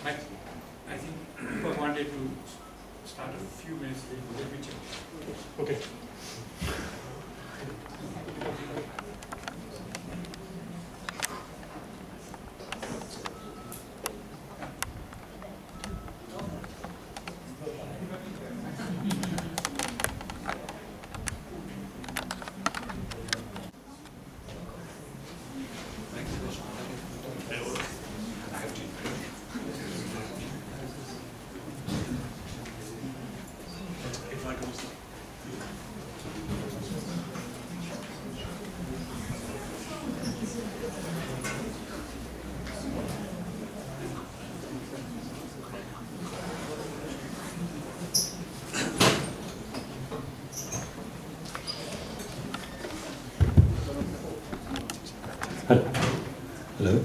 But I think people wanted to start a few minutes late. Let me check. Okay. Hello.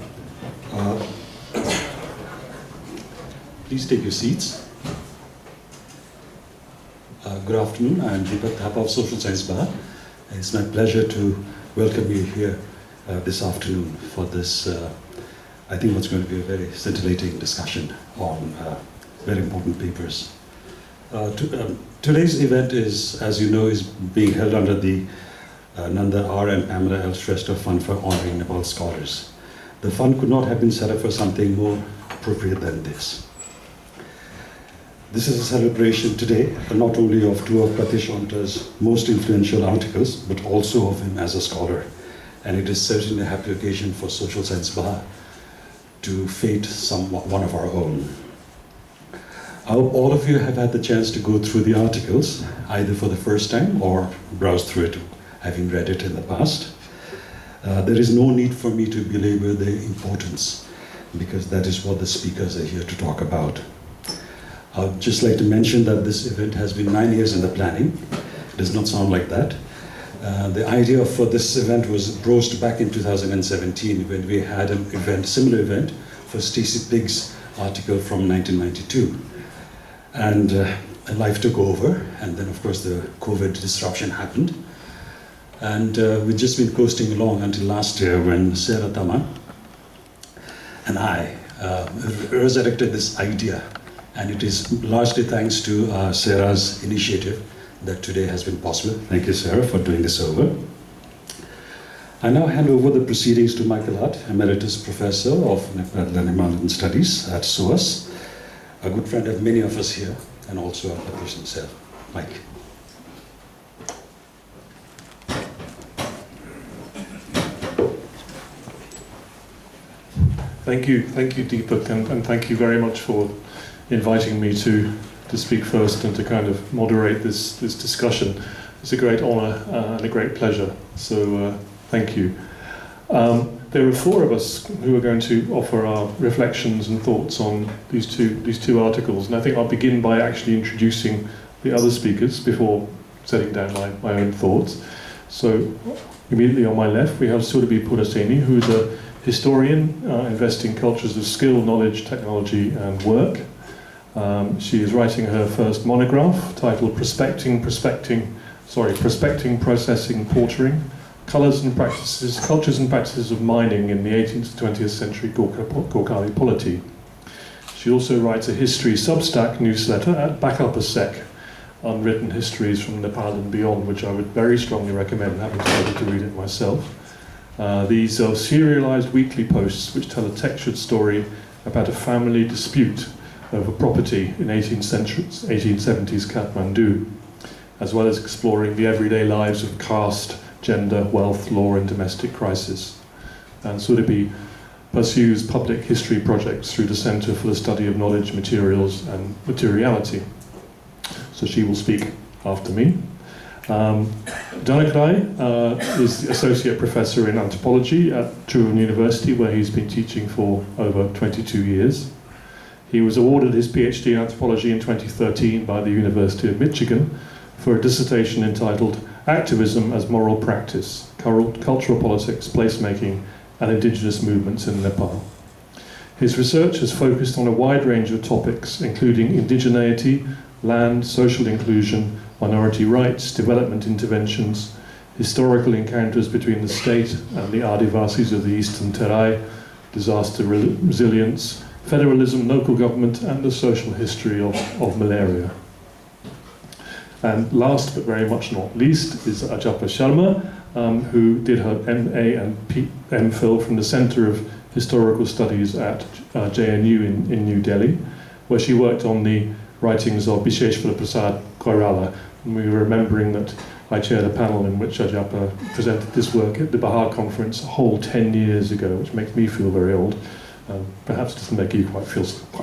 Please take your seats. Good afternoon. I'm Deepak Thapa of Social Science Bar. It's my pleasure to welcome you here this afternoon for this, I think what's going to be a very scintillating discussion on very important papers. Today's event is, as you know, is being held under the Nanda R. and Pamela L. Shrestha Fund for Honoring Nepal Scholars. The fund could not have been set up for something more appropriate than this. This is a celebration today, not only of two of Pratyoush Onta's most influential articles, but also of him as a scholar. And it is certainly a happy occasion for Social Science Bar to fete one of our own. I hope all of you have had the chance to go through the articles, either for the first time or browse through it, having read it in the past. There is no need for me to belabor the importance, because that is what the speakers are here to talk about. I'd just like to mention that this event has been 9 years in the planning. It does not sound like that. The idea for this event was broached back in 2017 when we had an event, similar event, for Stacey Pigg's article from 1992. And life took over, and then of course the COVID disruption happened. And we've just been coasting along until last year when Sarah Tama and I resurrected this idea. And it is largely thanks to Sarah's initiative that today has been possible. Thank you, Sarah, for doing this over. I now hand over the proceedings to Michael Hart, Emeritus Professor of Nepali Studies at SOAS, a good friend of many of us here, and also our Pratyoush himself. Mike. Thank you, Deepak, and thank you very much for inviting me to speak first and to kind of moderate this discussion. It's a great honour and a great pleasure, so thank you. There are four of us who are going to offer our reflections and thoughts on these two articles, and I think I'll begin by actually introducing the other speakers before setting down my own thoughts. So immediately on my left we have Surabhi Puraseni, who is a historian investing cultures of skill, knowledge, technology and work. She is writing her first monograph titled Prospecting, Processing, Portering, Cultures and Practices of Mining in the 18th to 20th Century Gorkhali Polity. She also writes a history Substack newsletter at Backup-a-Sec, Unwritten Histories from Nepal and Beyond, which I would very strongly recommend, having been able to read it myself. These are serialized weekly posts which tell a textured story about a family dispute over property in 1870s Kathmandu, as well as exploring the everyday lives of caste, gender, wealth, law and domestic crisis. And Surabhi pursues public history projects through the Centre for the Study of Knowledge, Materials and Materiality. So she will speak after me. Janak Rai is the Associate Professor in Anthropology at Truro University, where he's been teaching for over 22 years. He was awarded his PhD in Anthropology in 2013 by the University of Michigan for a dissertation entitled Activism as Moral Practice, Cultural Politics, Placemaking and Indigenous Movements in Nepal. His research has focused on a wide range of topics, including indigeneity, land, social inclusion, minority rights, development interventions, historical encounters between the state and the Adivasis of the Eastern Terai, disaster resilience, federalism, local government, and the social history of malaria. And last but very much not least is Ajapa Sharma, who did her MA and MPhil from the Center of Historical Studies at JNU in New Delhi, where she worked on the writings of Bisheshwara Prasad Koirala. And we were remembering that I chaired a panel in which Ajapa presented this work at the Bahar conference a whole 10 years ago, which makes me feel very old. Perhaps it doesn't make you quite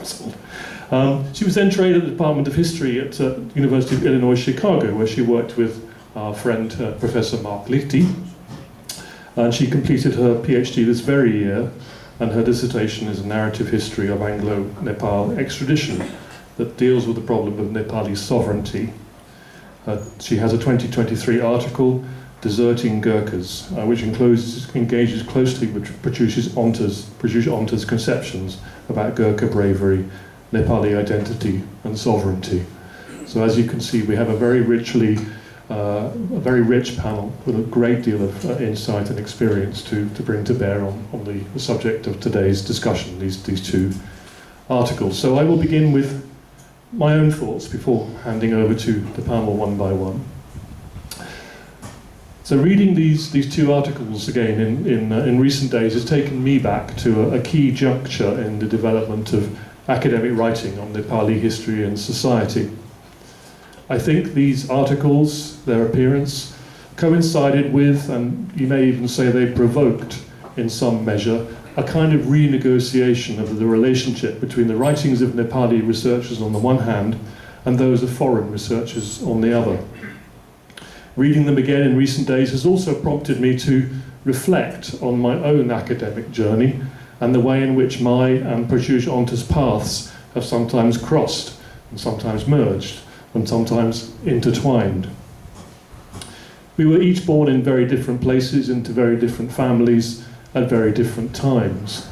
so old. She was then trained at the Department of History at University of Illinois Chicago, where she worked with our friend Professor Mark Lichty. And she completed her PhD this very year, and her dissertation is a narrative history of Anglo-Nepal extradition that deals with the problem of Nepali sovereignty. She has a 2023 article, Deserting Gurkhas, which engages closely with Pratyoush Onta's conceptions about Gurkha bravery, Nepali identity and sovereignty. So as you can see, we have a very rich panel with a great deal of insight and experience to bring to bear on the subject of today's discussion, these two articles. So I will begin with my own thoughts before handing over to the panel one by one. So reading these two articles again in recent days has taken me back to a key juncture in the development of academic writing on Nepali history and society. I think these articles, their appearance, coincided with, and you may even say they provoked, in some measure, a kind of renegotiation of the relationship between the writings of Nepali researchers on the one hand and those of foreign researchers on the other. Reading them again in recent days has also prompted me to reflect on my own academic journey and the way in which my and Pratyoush Onta's paths have sometimes crossed and sometimes merged and sometimes intertwined. We were each born in very different places, into very different families at very different times.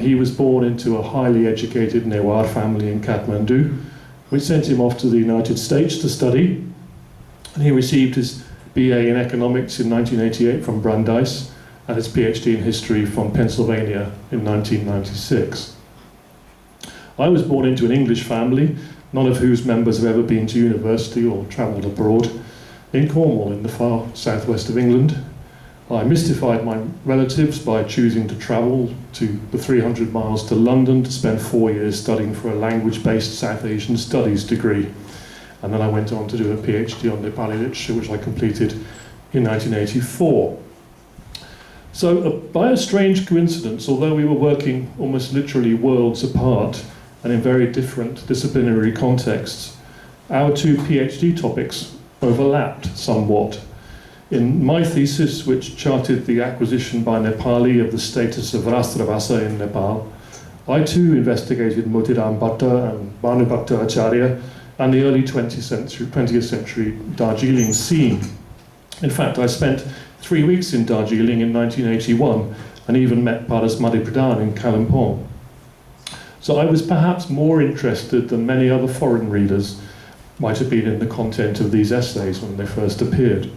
He was born into a highly educated Newar family in Kathmandu, which sent him off to the United States to study. And he received his BA in economics in 1988 from Brandeis and his PhD in history from Pennsylvania in 1996. I was born into an English family, none of whose members have ever been to university or travelled abroad, in Cornwall in the far southwest of England. I mystified my relatives by choosing to travel to the 300 miles to London to spend 4 years studying for a language-based South Asian Studies degree. And then I went on to do a PhD on Nepali literature, which I completed in 1984. So by a strange coincidence, although we were working almost literally worlds apart and in very different disciplinary contexts, our two PhD topics overlapped somewhat. In my thesis, which charted the acquisition by Nepali of the status of Rashtrabhasa in Nepal, I too investigated Motiram Bhatta and Bhanubhakta Acharya and the early 20th century Darjeeling scene. In fact, I spent 3 weeks in Darjeeling in 1981 and even met Parasmati Pradhan in Kalimpong. So I was perhaps more interested than many other foreign readers might have been in the content of these essays when they first appeared.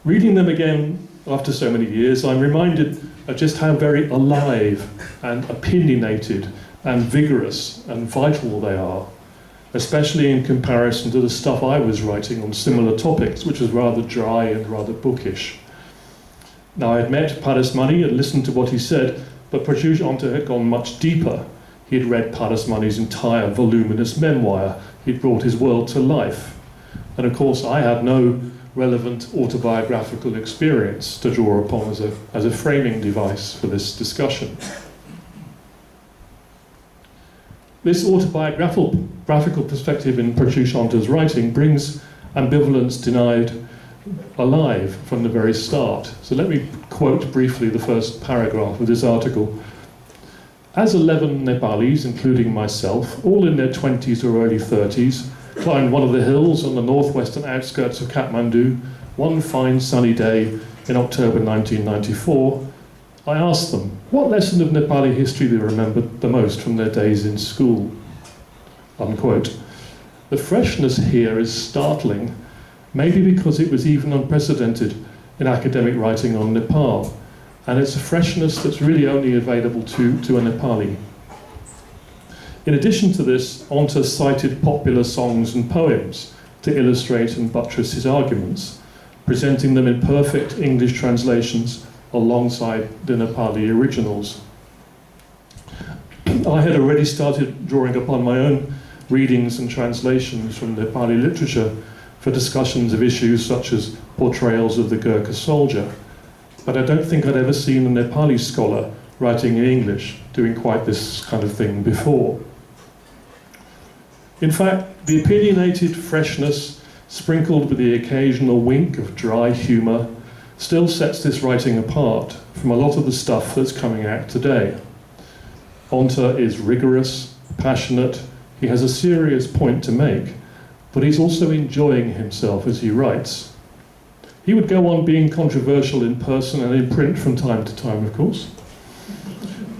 Reading them again after so many years, I'm reminded of just how very alive and opinionated and vigorous and vital they are, especially in comparison to the stuff I was writing on similar topics, which was rather dry and rather bookish. Now, I'd met Parasmani and listened to what he said, but Pratyoush Onta had gone much deeper. He'd read Parasmani's entire voluminous memoir. He'd brought his world to life. And of course, I had no relevant autobiographical experience to draw upon as a framing device for this discussion. This autobiographical perspective in Pratyoush Onta's writing brings ambivalence denied alive from the very start. So let me quote briefly the first paragraph of this article. As 11 Nepalis, including myself, all in their 20s or early 30s, climbed one of the hills on the northwestern outskirts of Kathmandu one fine sunny day in October 1994, I asked them what lesson of Nepali history they remembered the most from their days in school. Unquote. The freshness here is startling, maybe because it was even unprecedented in academic writing on Nepal. and it's a freshness that's really only available to a Nepali. In addition to this, Onta cited popular songs and poems to illustrate and buttress his arguments, presenting them in perfect English translations alongside the Nepali originals. I had already started drawing upon my own readings and translations from Nepali literature for discussions of issues such as portrayals of the Gurkha soldier, but I don't think I'd ever seen a Nepali scholar writing in English doing quite this kind of thing before. In fact, the opinionated freshness, sprinkled with the occasional wink of dry humour, still sets this writing apart from a lot of the stuff that's coming out today. Onta is rigorous, passionate, he has a serious point to make, but he's also enjoying himself as he writes. He would go on being controversial in person and in print from time to time, of course.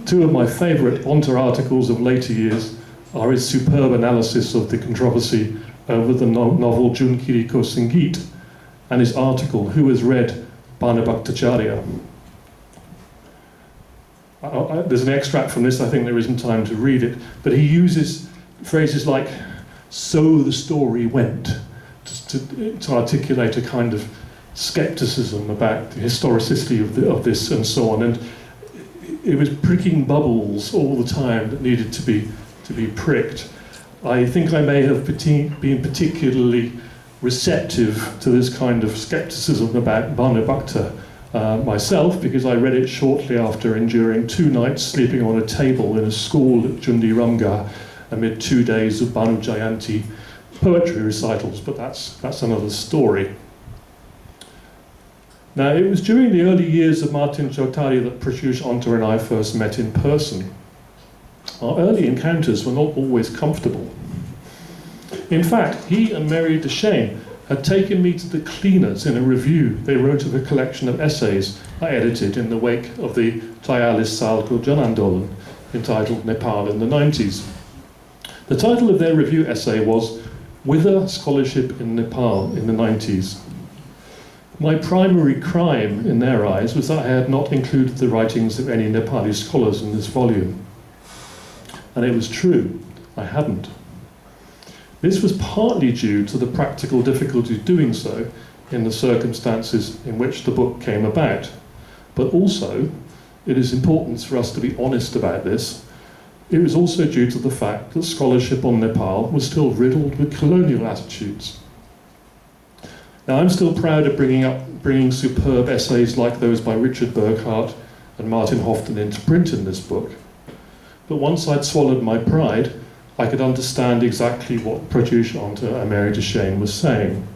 Two of my favourite Onta articles of later years are his superb analysis of the controversy over the novel Junkiriko Singit and his article, Who Has Read Bhanabhaktacharya? There's an extract from this, I think there isn't time to read it, but he uses phrases like, so the story went, to articulate a kind of skepticism about the historicity of this and so on, and it was pricking bubbles all the time that needed to be pricked. I think I may have been particularly receptive to this kind of skepticism about Bhanabhakta myself, because I read it shortly after enduring 2 nights sleeping on a table in a school at Jundi Ramgarh amid 2 days of Bhanu Jayanti poetry recitals, but that's another story. Now, it was during the early years of Martin Choudhary that Pratyoush, Onta and I first met in person. Our early encounters were not always comfortable. In fact, he and Mary Deshane had taken me to the cleaners in a review they wrote of a collection of essays I edited in the wake of the 43 Saal Ko Jan Andolan, entitled Nepal in the 90s. The title of their review essay was Whither Scholarship in Nepal in the 90s. My primary crime in their eyes was that I had not included the writings of any Nepali scholars in this volume. And it was true, I hadn't. This was partly due to the practical difficulty of doing so in the circumstances in which the book came about. But also, it is important for us to be honest about this, it was also due to the fact that scholarship on Nepal was still riddled with colonial attitudes. Now, I'm still proud of bringing superb essays like those by Richard Burkhardt and Martin Houghton into print in this book. But once I'd swallowed my pride, I could understand exactly what Pratyoush, Onta and Mary Deshane was saying.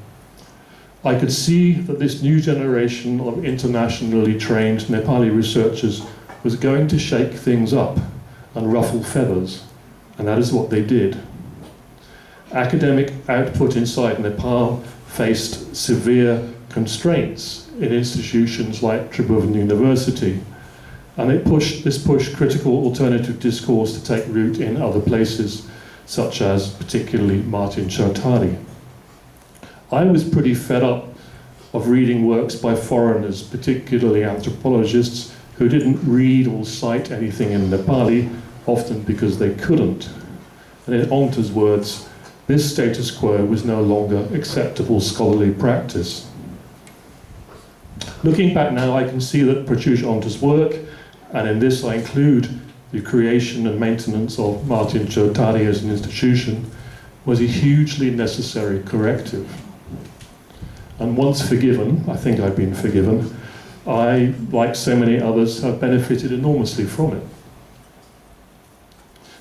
I could see that this new generation of internationally trained Nepali researchers was going to shake things up and ruffle feathers, and that is what they did. Academic output inside Nepal faced severe constraints in institutions like Tribhuvan University, and this pushed critical alternative discourse to take root in other places, such as particularly Martin Choudhary. I was pretty fed up of reading works by foreigners, particularly anthropologists, who didn't read or cite anything in Nepali, often because they couldn't. And in Onta's words, this status quo was no longer acceptable scholarly practice. Looking back now, I can see that Pratyoush Onta's work, and in this I include the creation and maintenance of Martin Choudhary as an institution, was a hugely necessary corrective. And once forgiven, I think I've been forgiven, I, like so many others, have benefited enormously from it.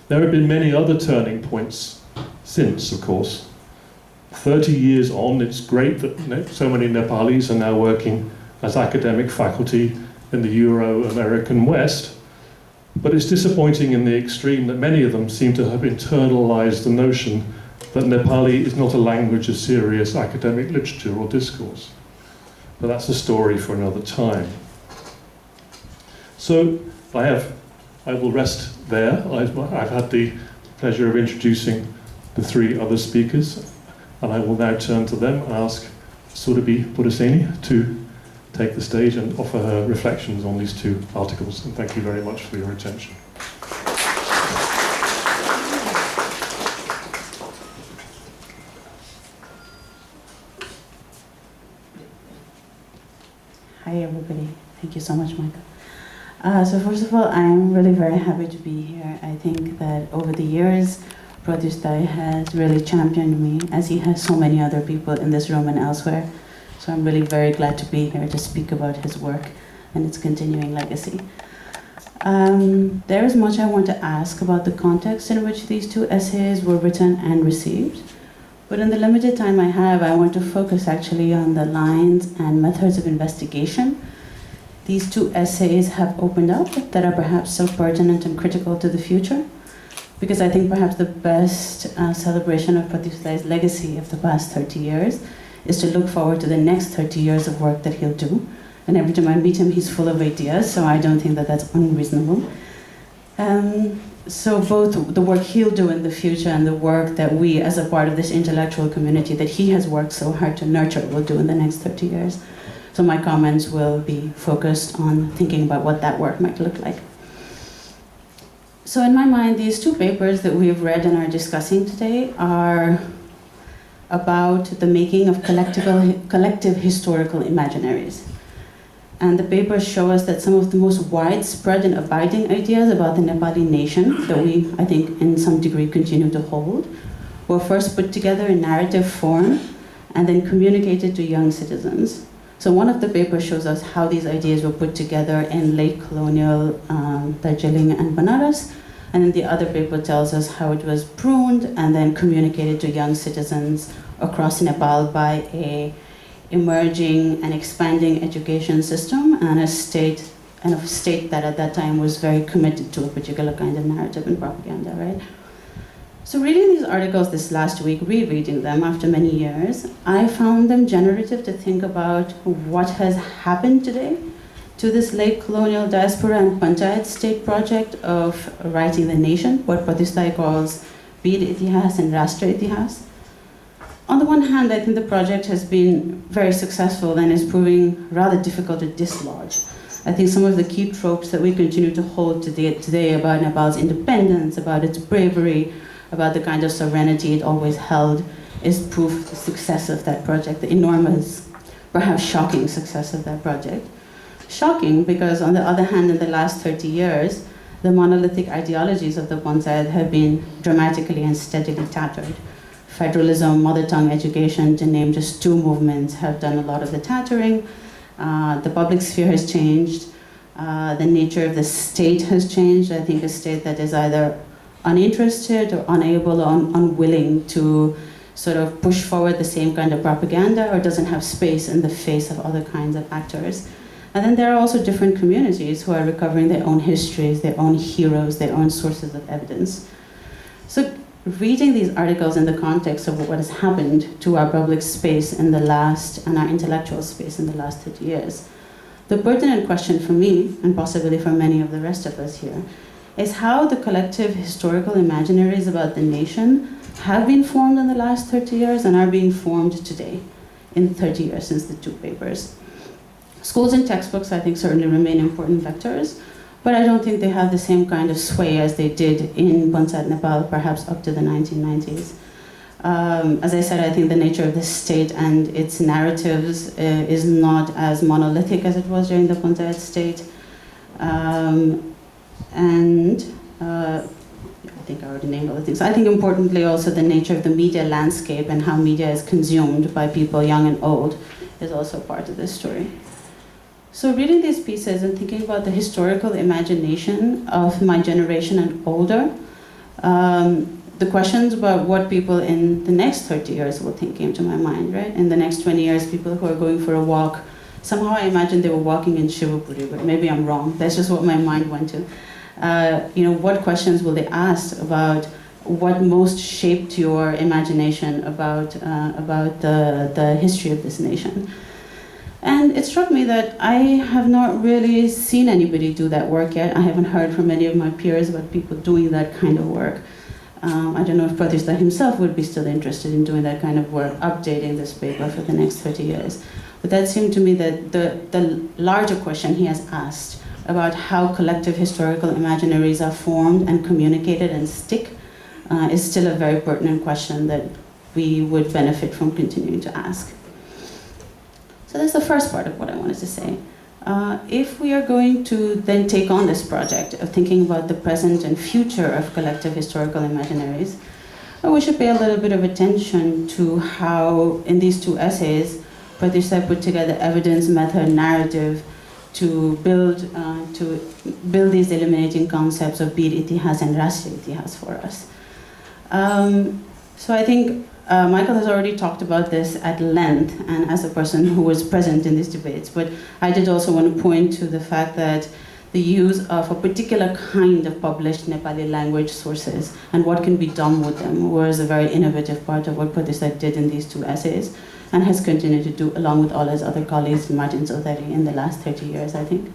There have been many other turning points since, of course. 30 years on, it's great that so many Nepalis are now working as academic faculty in the Euro-American West, but it's disappointing in the extreme that many of them seem to have internalized the notion that Nepali is not a language of serious academic literature or discourse. But that's a story for another time. So I will rest there. I've had the pleasure of introducing the 3 other speakers, and I will now turn to them and ask Surabhi Puraseni to take the stage and offer her reflections on these two articles. And thank you very much for your attention. Hi everybody, thank you so much, Michael. So first of all, I'm really very happy to be here. I think that over the years, Pratyoush has really championed me, as he has so many other people in this room and elsewhere. So I'm really very glad to be here to speak about his work and its continuing legacy. There is much I want to ask about the context in which these two essays were written and received. But in the limited time I have, I want to focus actually on the lines and methods of investigation these two essays have opened up that are perhaps so pertinent and critical to the future. Because I think perhaps the best celebration of Pratyoush's legacy of the past 30 years is to look forward to the next 30 years of work that he'll do. And every time I meet him, he's full of ideas, so I don't think that that's unreasonable. So both the work he'll do in the future and the work that we, as a part of this intellectual community that he has worked so hard to nurture, will do in the next 30 years. So my comments will be focused on thinking about what that work might look like. So in my mind, these two papers that we've read and are discussing today are about the making of collective historical imaginaries. And the papers show us that some of the most widespread and abiding ideas about the Nepali nation that we, I think, in some degree continue to hold, were first put together in narrative form and then communicated to young citizens. So one of the papers shows us how these ideas were put together in late colonial Darjeeling and Banaras, and then the other paper tells us how it was pruned and then communicated to young citizens across Nepal by a emerging and expanding education system and a state that at that time was very committed to a particular kind of narrative and propaganda, right? So reading these articles this last week, rereading them after many years, I found them generative to think about what has happened today to this late colonial diaspora and panchayat state project of writing the nation, what Pratyoush calls Veer Itihas and Rashtra Itihas. On the one hand, I think the project has been very successful and is proving rather difficult to dislodge. I think some of the key tropes that we continue to hold today about Nepal's independence, about its bravery, about the kind of sovereignty it always held, is proof of the success of that project, the enormous, perhaps shocking success of that project. Shocking because, on the other hand, in the last 30 years, the monolithic ideologies of the panchayat have been dramatically and steadily tattered. Federalism, mother tongue education, to name just two movements, have done a lot of the tattering. The public sphere has changed. The nature of the state has changed. I think a state that is either uninterested or unable or unwilling to sort of push forward the same kind of propaganda or doesn't have space in the face of other kinds of actors. And then there are also different communities who are recovering their own histories, their own heroes, their own sources of evidence. So reading these articles in the context of what has happened to our public space in the last, and our intellectual space in the last 30 years, the pertinent question for me, and possibly for many of the rest of us here, is how the collective historical imaginaries about the nation have been formed in the last 30 years and are being formed today, in 30 years since the two papers. Schools and textbooks, I think, certainly remain important vectors, but I don't think they have the same kind of sway as they did in Panchayat Nepal, perhaps up to the 1990s. As I said, I think the nature of the state and its narratives is not as monolithic as it was during the Panchayat state. I think I already named all the things. I think importantly also the nature of the media landscape and how media is consumed by people young and old is also part of this story. So reading these pieces and thinking about the historical imagination of my generation and older, the questions about what people in the next 30 years will think came to my mind, right? In the next 20 years, people who are going for a walk, somehow I imagined they were walking in Shivapuri, but maybe I'm wrong. That's just what my mind went to. What questions will they ask about what most shaped your imagination about the history of this nation? And it struck me that I have not really seen anybody do that work yet. I haven't heard from any of my peers about people doing that kind of work. I don't know if Pratyoush himself would be still interested in doing that kind of work, updating this paper for the next 30 years. But that seemed to me that the larger question he has asked about how collective historical imaginaries are formed and communicated and stick is still a very pertinent question that we would benefit from continuing to ask. So that's the first part of what I wanted to say. If we are going to then take on this project of thinking about the present and future of collective historical imaginaries, we should pay a little bit of attention to how, in these two essays, Pratyoush put together evidence, method, narrative to build these illuminating concepts of bir itihas and rashtriya itihas for us. So I think Michael has already talked about this at length, and as a person who was present in these debates, but I did also want to point to the fact that the use of a particular kind of published Nepali language sources and what can be done with them was a very innovative part of what Pratyoush did in these two essays, and has continued to do along with all his other colleagues, Martin Zodari, in the last 30 years, I think.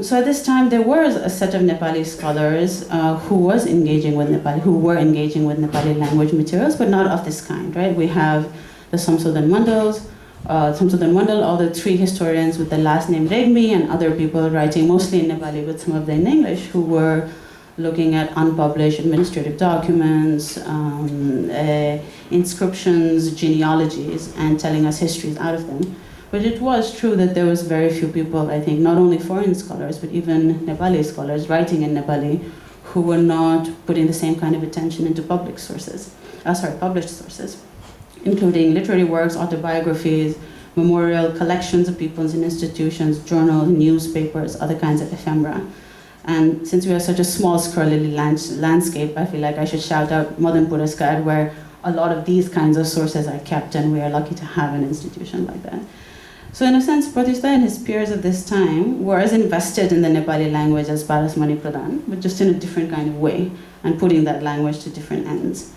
So at this time, there was a set of Nepali scholars who were engaging with Nepali language materials, but not of this kind, right? We have the Samsudan Mandal, all the three historians with the last name Regmi, and other people writing mostly in Nepali, but some of them in English, who were looking at unpublished administrative documents, inscriptions, genealogies, and telling us histories out of them. But it was true that there was very few people, I think, not only foreign scholars, but even Nepali scholars writing in Nepali, who were not putting the same kind of attention into published sources, including literary works, autobiographies, memorial collections of peoples and institutions, journals, newspapers, other kinds of ephemera. And since we are such a small scrolly landscape, I feel like I should shout out Madan Puraskar, where a lot of these kinds of sources are kept, and we are lucky to have an institution like that. So in a sense, Pratyoush and his peers of this time were as invested in the Nepali language as Parasmani Pradhan, but just in a different kind of way, and putting that language to different ends.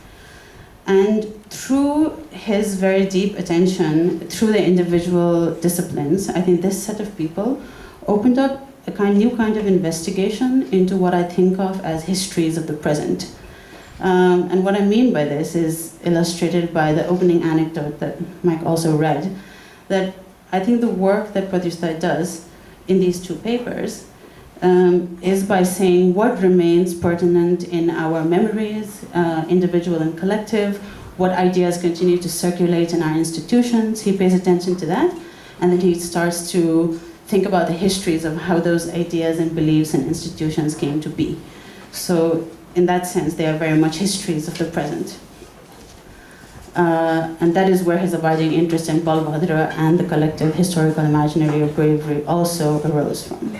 And through his very deep attention, through the individual disciplines, I think this set of people opened up a new kind of investigation into what I think of as histories of the present. And what I mean by this is illustrated by the opening anecdote that Mike also read, that I think the work that Pratyoush does in these two papers is by saying what remains pertinent in our memories, individual and collective, what ideas continue to circulate in our institutions. He pays attention to that, and then he starts to think about the histories of how those ideas and beliefs and institutions came to be. So in that sense, they are very much histories of the present. And that is where his abiding interest in Balbhadra and the collective historical imaginary of bravery also arose from.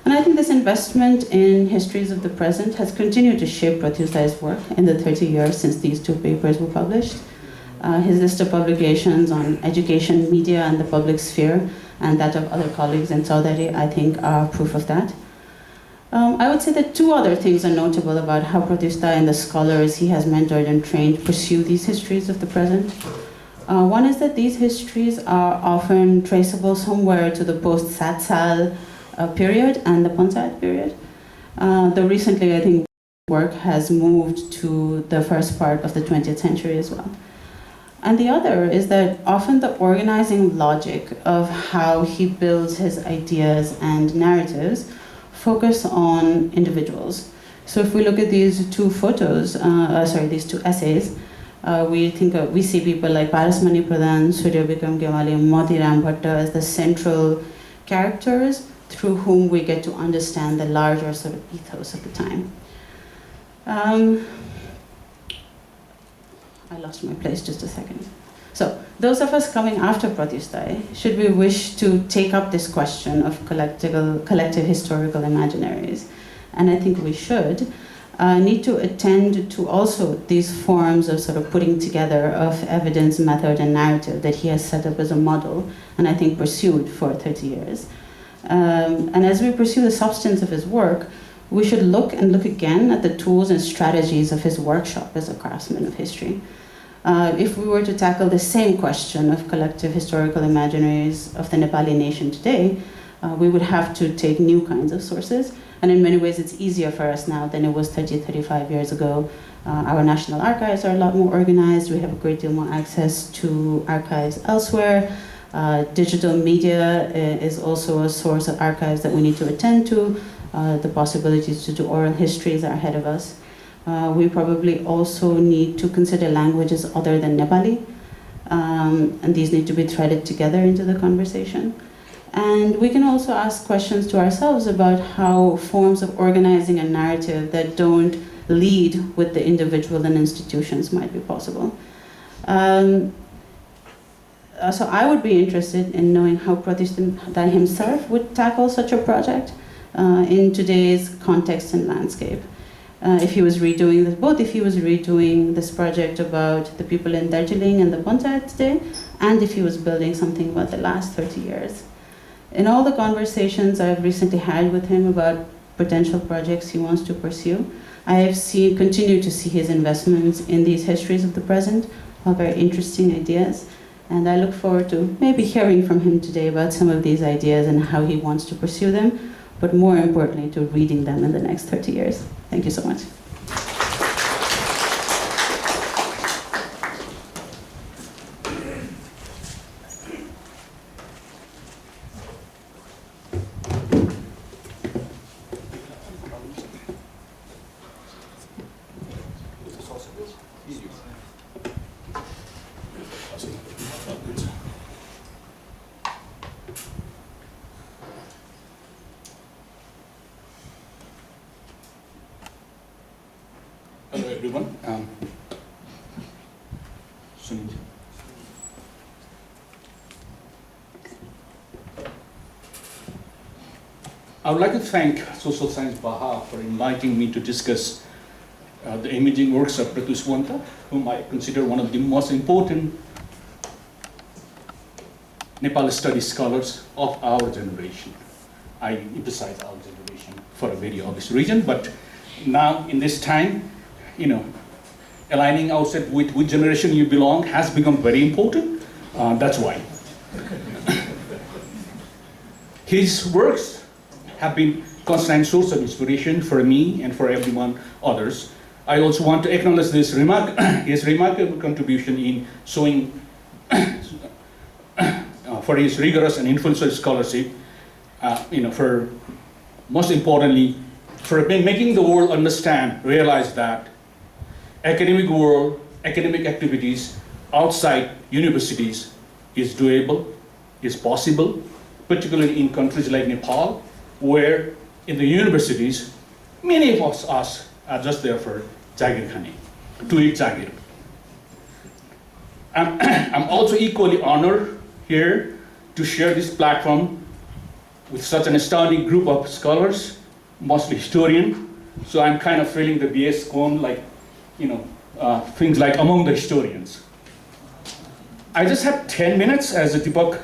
And I think this investment in histories of the present has continued to shape Pratyoush's work in the 30 years since these two papers were published. His list of publications on education, media, and the public sphere, and that of other colleagues in Saudari, I think are proof of that. I would say that two other things are notable about how Pratyoush and the scholars he has mentored and trained pursue these histories of the present. One is that these histories are often traceable somewhere to the post-Satsal period and the Panchayat period. Though recently, I think, work has moved to the first part of the 20th century as well. And the other is that often the organizing logic of how he builds his ideas and narratives focus on individuals. So if we look at these two photos, these two essays, we see people like Parasmani Pradhan, Surya Bikram Gewali, Moti Ram Bhatta as the central characters through whom we get to understand the larger sort of ethos of the time. I lost my place just a second. So those of us coming after Pratyoush, should we wish to take up this question of collective historical imaginaries, and I think we should, need to attend to also these forms of sort of putting together of evidence, method, and narrative that he has set up as a model, and I think pursued for 30 years. And as we pursue the substance of his work, we should look again at the tools and strategies of his workshop as a craftsman of history. If we were to tackle the same question of collective historical imaginaries of the Nepali nation today, we would have to take new kinds of sources. And in many ways, it's easier for us now than it was 30, 35 years ago. Our national archives are a lot more organized. We have a great deal more access to archives elsewhere. Digital media is also a source of archives that we need to attend to. The possibilities to do oral histories are ahead of us. We probably also need to consider languages other than Nepali, and these need to be threaded together into the conversation. And we can also ask questions to ourselves about how forms of organizing a narrative that don't lead with the individual and institutions might be possible. So I would be interested in knowing how Pratyoush himself would tackle such a project in today's context and landscape. If he was redoing this, both if he was redoing this project about the people in Darjeeling and the Panchayat today, and if he was building something about the last 30 years. In all the conversations I've recently had with him about potential projects he wants to pursue, I have continued to see his investments in these histories of the present, are very interesting ideas, and I look forward to maybe hearing from him today about some of these ideas and how he wants to pursue them, but more importantly, to reading them in the next 30 years. Thank you so much. Hello everyone. Sunil. I would like to thank Social Science Baha for inviting me to discuss the imaging works of Pratyoush Onta, whom I consider one of the most important Nepali studies scholars of our generation. I emphasize our generation for a very obvious reason, but now in this time, aligning ourselves with which generation you belong has become very important. That's why. His works have been constant source of inspiration for me and for everyone others. I also want to acknowledge his remarkable contribution in showing for his rigorous and influential scholarship, for most importantly, for making the world realize that academic activities outside universities is doable, is possible, particularly in countries like Nepal, where in the universities, many of us are just there for Jagir Khane, to eat Jagir. I'm also equally honored here to share this platform with such an astounding group of scholars, mostly historians. So I'm kind of feeling the BS cone, like, things like among the historians. I just have 10 minutes as Deepak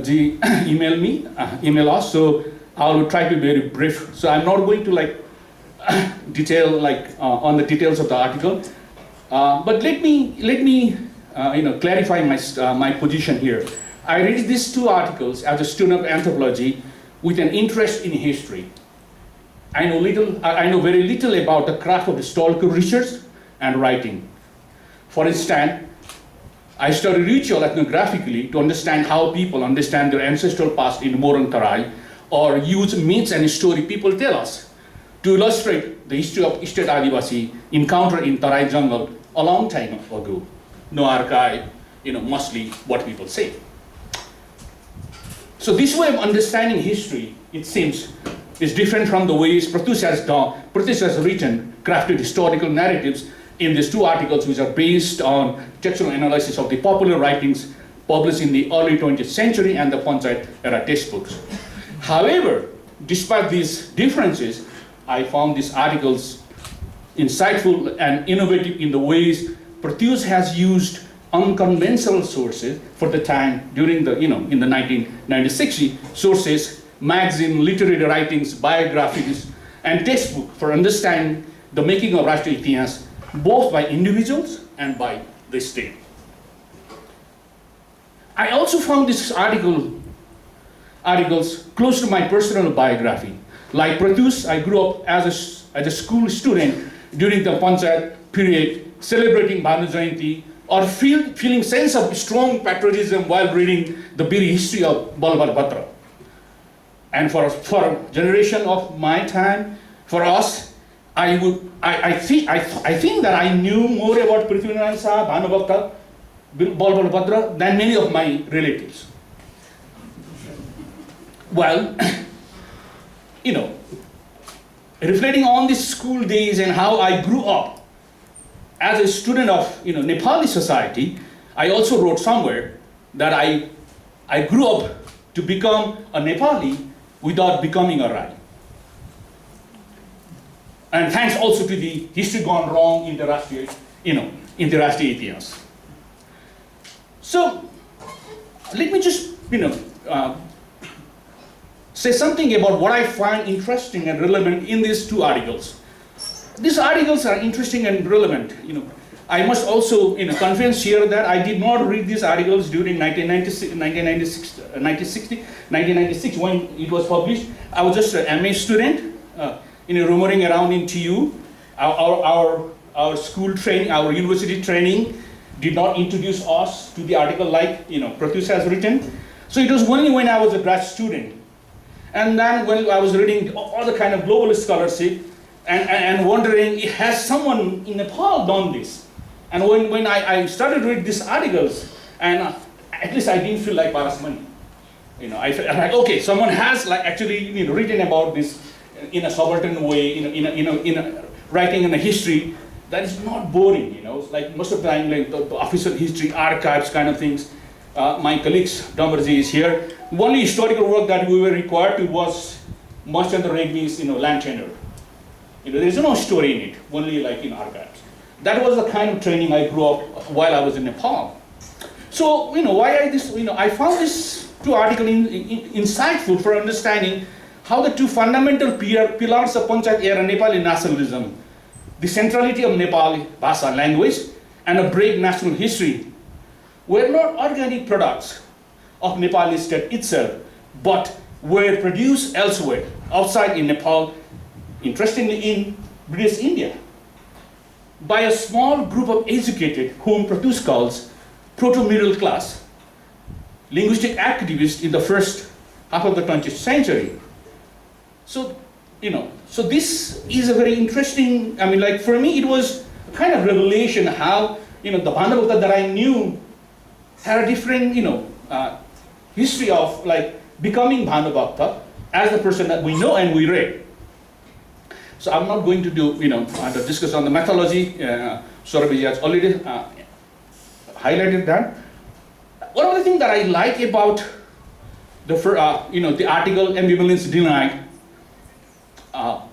ji email us, so I will try to be very brief. So I'm not going to detail on the details of the article, but let me clarify my position here. I read these two articles as a student of anthropology with an interest in history. I know very little about the craft of historical research and writing. For instance, I study ritual ethnographically to understand how people understand their ancestral past in modern Tarai, or use myths and story people tell us to illustrate the history of Eastern Adivasi encounter in Tarai jungle a long time ago. No archive, mostly what people say. So this way of understanding history, it seems, is different from the ways Pratyoush has written, crafted historical narratives in these two articles, which are based on textual analysis of the popular writings published in the early 20th century and the Panchayat era textbooks. However, despite these differences, I found these articles insightful and innovative in the ways Pratyoush has used unconventional sources for the time during the, in the 1960 sources, magazine, literary writings, biographies, and textbook for understanding the making of Rashtriya Itihas, both by individuals and by the state. I also found these articles close to my personal biography. Like Pratyoush, I grew up as a school student during the Panchayat period, celebrating Bhanu Jayanti or feeling sense of strong patriotism while reading the very history of Balabhadra. And for a generation of my time, for us, I think that I knew more about Pratyoush Sahab, Bhanubhakta, Balabhadra than many of my relatives. Well, you know, reflecting on these school days and how I grew up as a student of Nepali society, I also wrote somewhere that I grew up to become a Nepali without becoming a Rai. And thanks also to the history gone wrong in the Rashtriya Itihas. So let me just say something about what I find interesting and relevant in these two articles. These articles are interesting and relevant. I must also confess here that I did not read these articles during 1996 when it was published. I was just an MA student, roaming around in TU. Our school training, our university training did not introduce us to the article like Pratyoush has written. So it was only when I was a grad student, and then when I was reading all the kind of global scholarship and wondering, has someone in Nepal done this? And when I started reading these articles, and at least I didn't feel like Parasmani. I felt like, okay, someone has actually written about this in a subaltern way, writing in a history that is not boring. Like most of the time, like the official history, archives kind of things. My colleagues, Dambarji is here. Only historical work that we were required to was Merchant Regni's land tenure. There is no story in it, only like in archives. That was the kind of training I grew up while I was in Nepal. So, why I found this two articles insightful for understanding how the two fundamental pillars of Panchayat era Nepali nationalism, the centrality of Nepali Bhasha language and a brave national history, were not organic products of Nepali state itself, but were produced elsewhere, outside in Nepal, interestingly in British India, by a small group of educated, whom Pratyoush calls proto-middle class, linguistic activists in the first half of the 20th century. So, so this is a very interesting, for me it was a kind of revelation how, the Bhanubhakta that I knew had a different, history of becoming Bhanubhakta as the person that we know and we read. So I'm not going to do, to discuss on the methodology. Saurabhji has already highlighted that. One of the things that I like about the article Ambivalence Denied. Now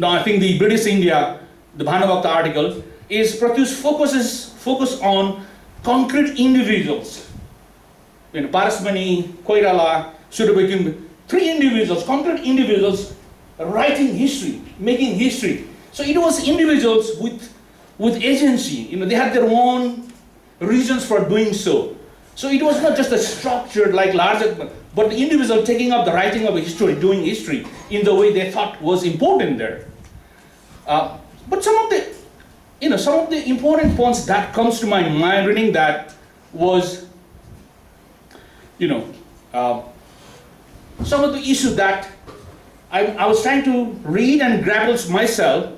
I think the British India, the Bhanubhakta article, is Pratyoush focus on concrete individuals. Parasmani, Koirala, Surabhakim, three individuals, concrete individuals, writing history, making history. So it was individuals with agency. They had their own reasons for doing so. So it was not just a structured larger, but the individual taking up the writing of a history, doing history in the way they thought was important there. But some of the important points that comes to my mind reading that was, some of the issues that I was trying to read and grapple myself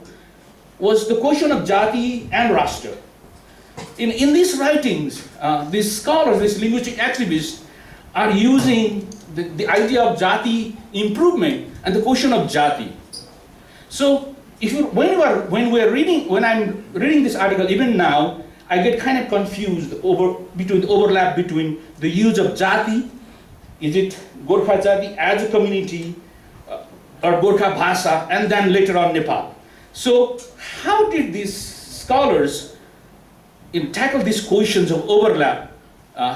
was the question of Jati and Rashtra. In these writings, these scholars, these linguistic activists are using the idea of Jati improvement and the question of Jati. So when I'm reading this article, even now, I get kind of confused between the overlap between the use of Jati, is it Gorkha Jati as a community, or Gorkha Bhasha, and then later on Nepal. So how did these scholars tackle these questions of overlap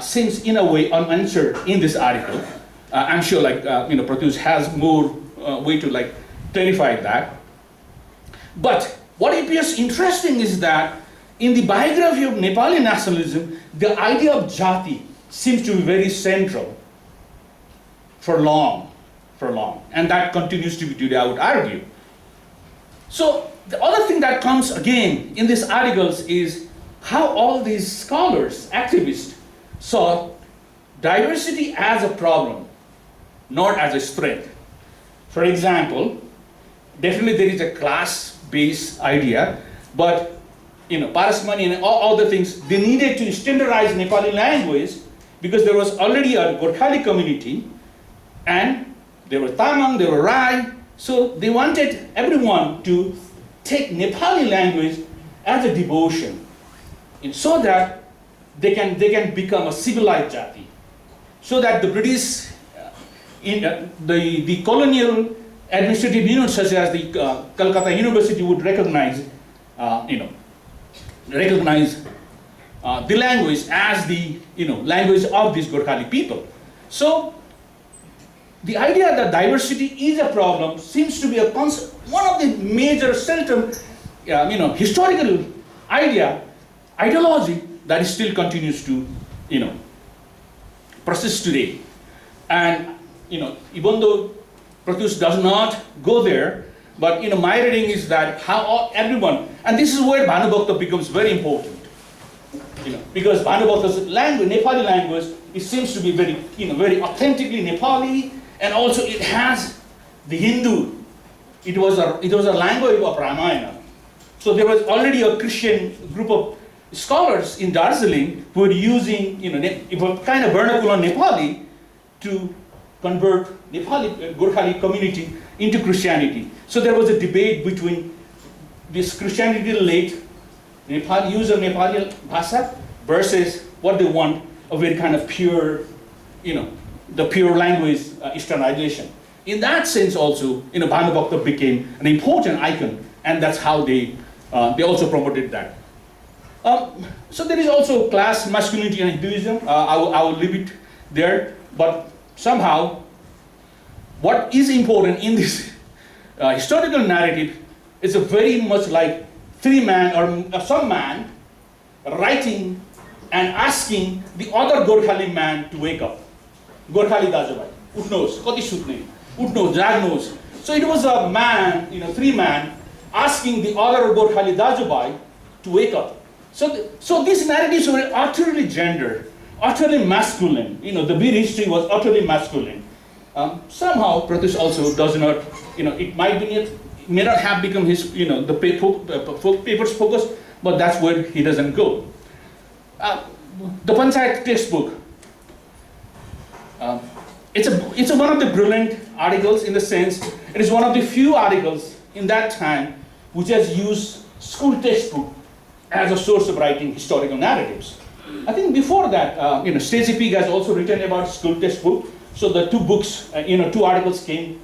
seems in a way unanswered in this article. I'm sure Pratyoush has more way to clarify that. But what appears interesting is that in the biography of Nepali nationalism, the idea of Jati seems to be very central for long, and that continues to be today, I would argue. So the other thing that comes again in these articles is how all these scholars, activists, saw diversity as a problem, not as a strength. For example, definitely there is a class-based idea, but Parasmani and all the things, they needed to standardize Nepali language because there was already a Gorkhali community, and there were Tamang, there were Rai, so they wanted everyone to take Nepali language as a devotion, so that they can become a civilized jati, so that the British, the colonial administrative units such as the Calcutta University would recognize, the language as the language of these Gorkhali people. So the idea that diversity is a problem seems to be one of the major central, historical ideology that still continues to, persist today. And even though Pratyoush does not go there, but my reading is that how everyone, and this is where Bhanubhakta becomes very important, because Bhanubhakta's language, Nepali language, it seems to be very, very authentically Nepali, and also it has the Hindu. It was a language of Ramayana. So there was already a Christian group of scholars in Darjeeling who were using, kind of vernacular Nepali to convert Nepali Gorkhali community into Christianity. So there was a debate between this Christianity late Nepali use of Nepali Bhasha versus what they want, a very kind of pure, the pure language Easternization. In that sense also, Bhanubhakta became an important icon, and that's how they also promoted that. So there is also class, masculinity, and Hinduism. I will leave it there, but somehow what is important in this historical narrative is a very much like three man or some man writing and asking the other Gorkhali man to wake up. Gorkhali Dajubai, utnos, kati sutne, utnos, jagnos. So it was a man, three man asking the other Gorkhali Dajubai to wake up. So these narratives were utterly gendered, utterly masculine. The Bir history was utterly masculine. Somehow Pratyoush also does not, it may not have become his, the paper's focus, but that's where he doesn't go. The Panchayat textbook, it's one of the brilliant articles in the sense, it is one of the few articles in that time which has used school textbook as a source of writing historical narratives. I think before that, Stacey Peak has also written about school textbook. So the two books, two articles came,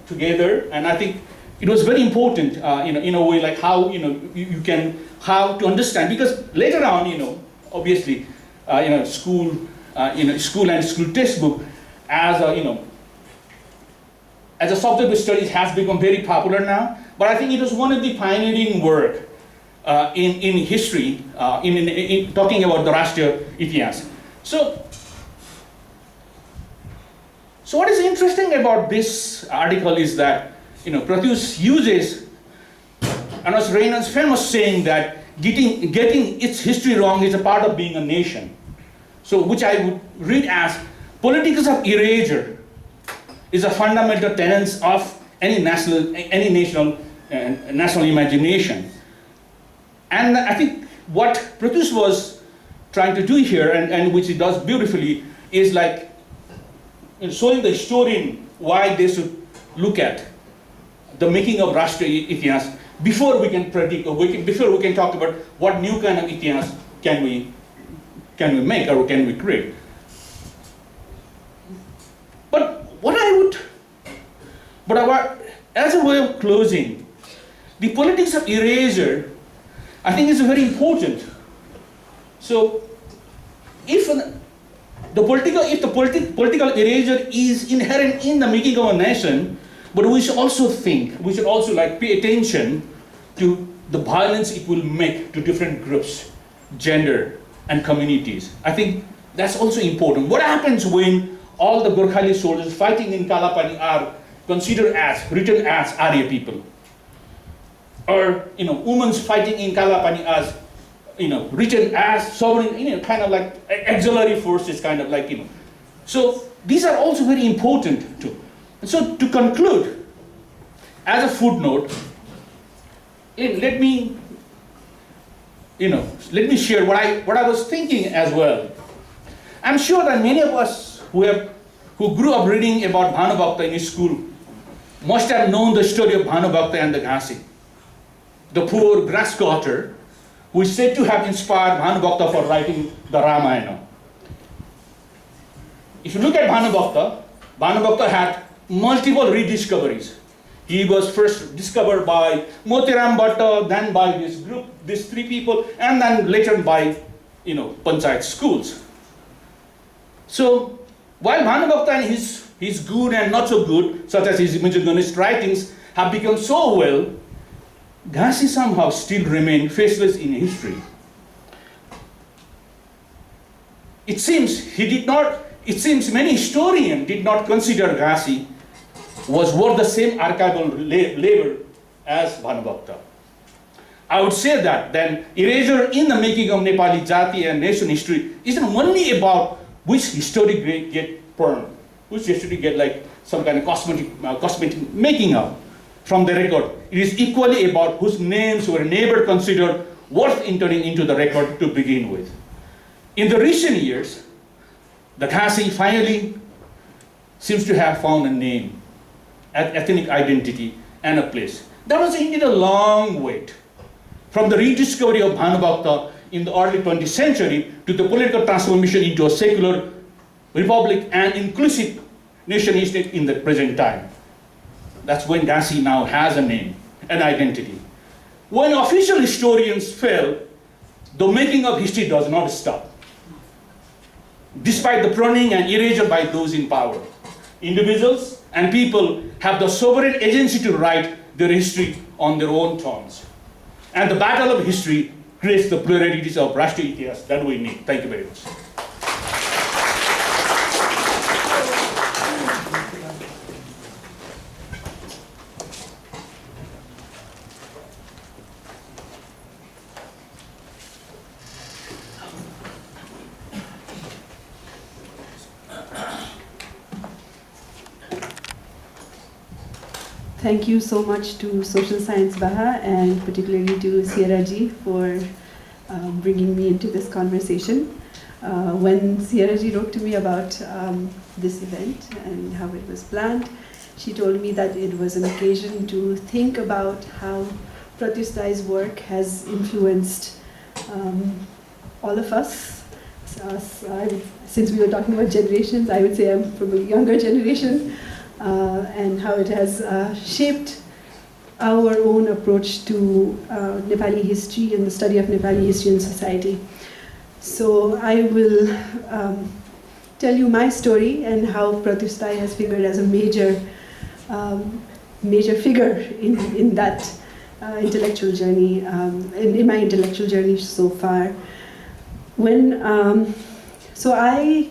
together, and I think it was very important, in a way, like how, how to understand, because later on, obviously, school and school textbook as a, as a subject of studies has become very popular now, but I think it was one of the pioneering work in history, in talking about the Rashtriya Itihas. So what is interesting about this article is that, Pratyoush uses, and was Reynolds' famous saying that getting its history wrong is a part of being a nation. So which I would read as, politics of erasure is a fundamental tenet of any national imagination. And I think what Pratyoush was trying to do here, and which he does beautifully, is like showing the historian why they should look at the making of Rashtriya Itihas before we can predict, or before we can talk about what new kind of Itihas can we make or can we create. As a way of closing, the politics of erasure, I think is very important. So, if the political erasure is inherent in the making of a nation, but we should also pay attention to the violence it will make to different groups, gender, and communities. I think that's also important. What happens when all the Gorkhali soldiers fighting in Kalapani are considered as, written as Arya people? Or, women's fighting in Kalapani as, written as sovereign, kind of like auxiliary forces, kind of like, So these are also very important too. And so to conclude, as a footnote, let me share what I was thinking as well. I'm sure that many of us who grew up reading about Bhanubhakta in school must have known the story of Bhanubhakta and the Ghasi, the poor grass cutter who is said to have inspired Bhanubhakta for writing the Ramayana. If you look at Bhanubhakta had multiple rediscoveries. He was first discovered by Motiram Bhatta, then by this group, these three people, and then later by, panchayat schools. So, while Bhanubhakta and his good and not so good, such as his misogynist writings, have become so well, Ghasi somehow still remained faceless in history. It seems many historians did not consider Ghasi was worth the same archival labor as Bhanubhakta. I would say that then erasure in the making of Nepali Jati and nation history isn't only about which historic grade get burned, which history get like some kind of cosmetic making up from the record. It is equally about whose names were never considered worth entering into the record to begin with. In the recent years, the Ghasi finally seems to have found a name, an ethnic identity, and a place. That was indeed a long wait. From the rediscovery of Bhanubhakta in the early 20th century to the political transformation into a secular republic and inclusive nation state in the present time. That's when Ghasi now has a name, an identity. When official historians fail, the making of history does not stop, despite the pruning and erasure by those in power. Individuals and people have the sovereign agency to write their history on their own terms. And the battle of history creates the pluralities of Rashtriya Itihas that we need. Thank you very much. Thank you so much to Social Science Baha and particularly to Sierra Ji for bringing me into this conversation. When Sierra Ji wrote to me about this event and how it was planned, she told me that it was an occasion to think about how Pratyoush's work has influenced all of us. Since we were talking about generations, I would say I'm from a younger generation. And how it has shaped our own approach to Nepali history and the study of Nepali history and society. So I will tell you my story and how Pratyoush has figured as a major figure in that intellectual journey, in my intellectual journey so far. So I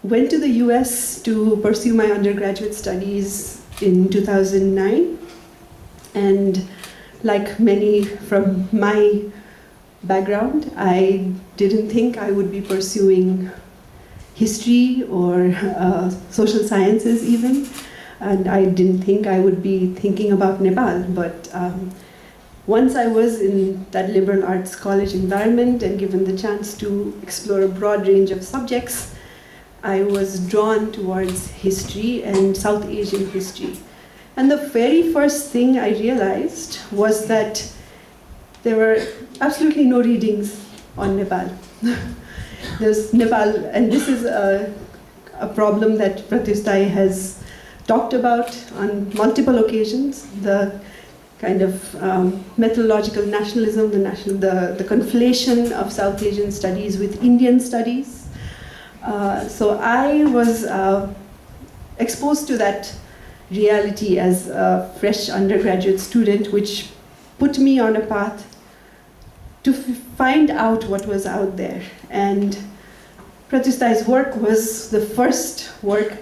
went to the US to pursue my undergraduate studies in 2009, and like many from my background, I didn't think I would be pursuing history or social sciences even, and I didn't think I would be thinking about Nepal, but once I was in that liberal arts college environment and given the chance to explore a broad range of subjects, I was drawn towards history and South Asian history. And the very first thing I realized was that there were absolutely no readings on Nepal. There's Nepal, and this is a problem that Pratyoush has talked about on multiple occasions, the kind of methodological nationalism, the conflation of South Asian studies with Indian studies. So I was exposed to that reality as a fresh undergraduate student, which put me on a path to find out what was out there. And Pratyoush's work was the first work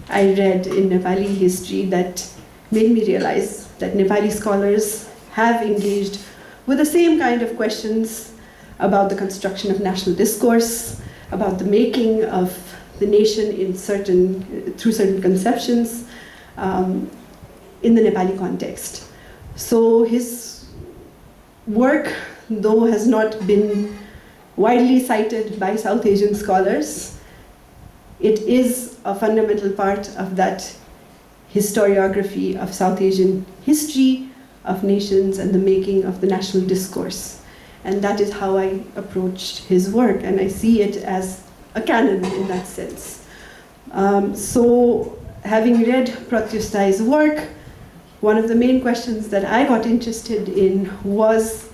I read in Nepali history that made me realize that Nepali scholars have engaged with the same kind of questions about the construction of national discourse, about the making of the nation through certain conceptions in the Nepali context. So his work, though has not been widely cited by South Asian scholars, it is a fundamental part of that historiography of South Asian history, of nations, and the making of the national discourse. And that is how I approached his work, and I see it as a canon in that sense. So having read Pratyoush Dai's work, one of the main questions that I got interested in was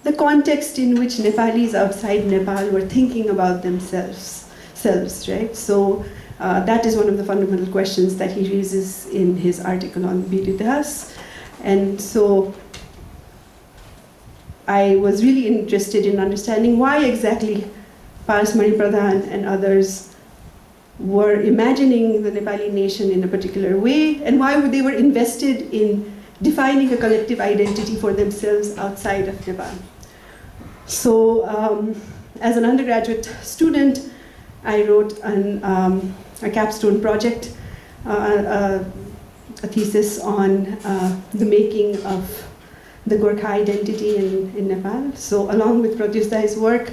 the context in which Nepalis outside Nepal were thinking about themselves, right? So that is one of the fundamental questions that he raises in his article on Bir Itihas. And so I was really interested in understanding why exactly Parasmani Pradhan and others were imagining the Nepali nation in a particular way, and why they were invested in defining a collective identity for themselves outside of Nepal. So as an undergraduate student, I wrote a capstone project, a thesis on the making of the Gorkha identity in Nepal. So along with Pratyoush Dai's work,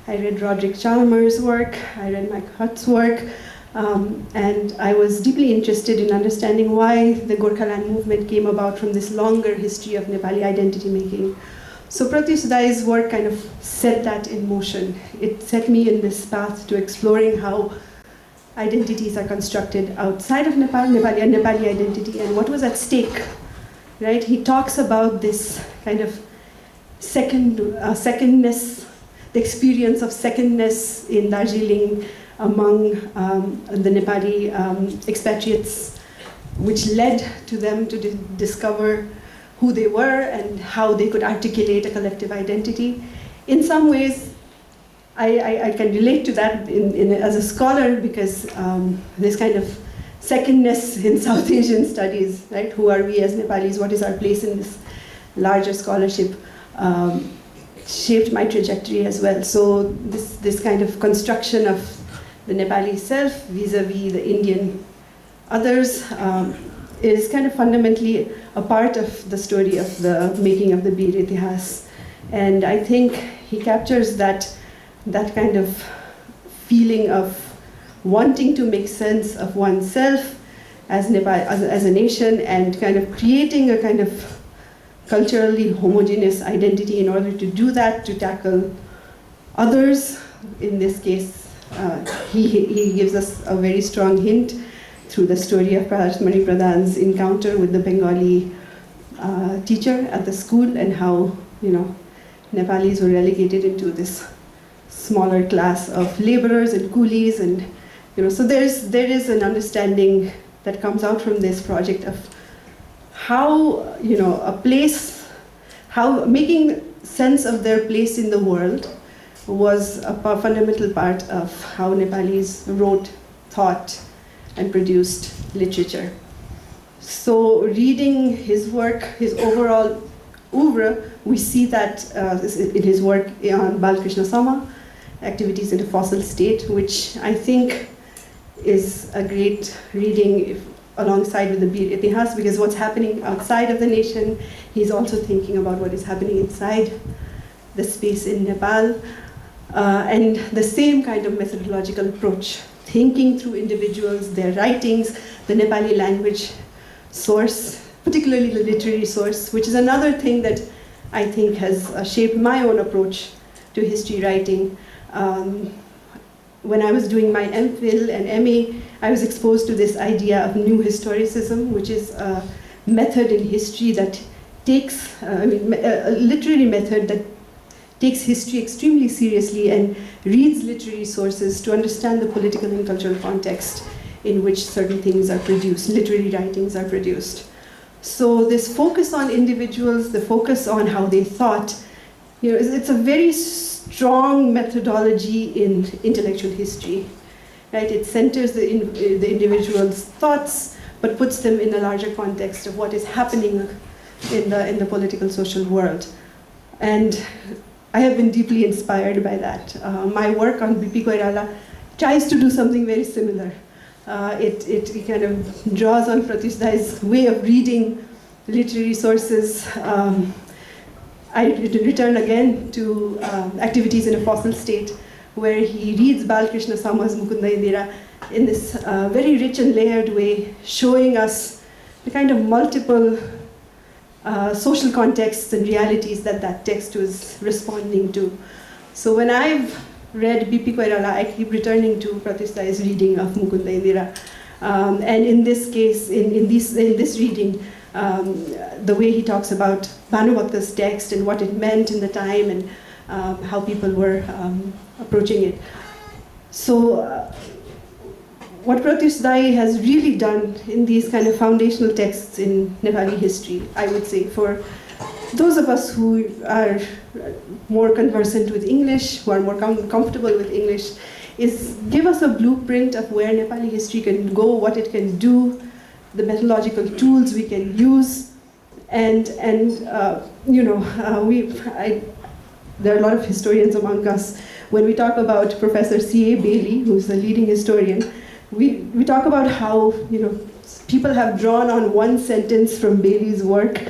I read Roderick Chalmers' work, I read Mike Hutt's work, and I was deeply interested in understanding why the Gorkhaland movement came about from this longer history of Nepali identity making. So Pratyoush Dai's work kind of set that in motion. It set me in this path to exploring how identities are constructed outside of Nepal, Nepali identity, and what was at stake, right? He talks about this kind of secondness, the experience of secondness in Darjeeling among the Nepali expatriates, which led to them to discover who they were and how they could articulate a collective identity. In some ways, I can relate to that as a scholar, because this kind of secondness in South Asian studies, right? Who are we as Nepalis? What is our place in this larger scholarship? Shaped my trajectory as well. So this kind of construction of the Nepali self vis-a-vis the Indian others is kind of fundamentally a part of the story of the making of the Bir Itihas. And I think he captures that kind of feeling of wanting to make sense of oneself as Nepal, as a nation, and kind of creating a kind of culturally homogeneous identity in order to do that, to tackle others. In this case, he gives us a very strong hint through the story of Parasmani Pradhan's encounter with the Bengali teacher at the school, and how, Nepalis were relegated into this smaller class of laborers and coolies, and so there is an understanding that comes out from this project of how how making sense of their place in the world was a fundamental part of how Nepalis wrote, thought, and produced literature. So reading his work, his overall oeuvre, we see that in his work on Balakrishna Sama, Activities in a Fossil State, which I think is a great reading alongside with the Bir Itihas, because what's happening outside of the nation, he's also thinking about what is happening inside the space in Nepal. And the same kind of methodological approach, thinking through individuals, their writings, the Nepali language source, particularly the literary source, which is another thing that I think has shaped my own approach to history writing. When I was doing my MPhil and MA, I was exposed to this idea of new historicism, which is a method in history that takes, a literary method that takes history extremely seriously and reads literary sources to understand the political and cultural context in which certain things are produced, literary writings are produced. So this focus on individuals, the focus on how they thought, it's a very strong methodology in intellectual history, right? It centers the individual's thoughts, but puts them in a larger context of what is happening in the political social world. And I have been deeply inspired by that. My work on B.P. Koirala tries to do something very similar. It kind of draws on Pratyoush Dai's way of reading literary sources. I return again to Activities in a Fossil State, where he reads Balkrishna Sama's Mukunda Indira in this very rich and layered way, showing us the kind of multiple social contexts and realities that that text was responding to. So when I've read B.P. Koirala, I keep returning to Pratyoush Dai's reading of Mukunda Indira. And in this case, in this reading, the way he talks about Bhanubhakta's text and what it meant in the time and how people were approaching it. So what Pratyoush Dai has really done in these kind of foundational texts in Nepali history, I would say, for those of us who are more conversant with English, who are more comfortable with English, is give us a blueprint of where Nepali history can go, what it can do, the methodological tools we can use, and there are a lot of historians among us. When we talk about Professor C.A. Bailey, who's a leading historian, we talk about how people have drawn on one sentence from Bailey's work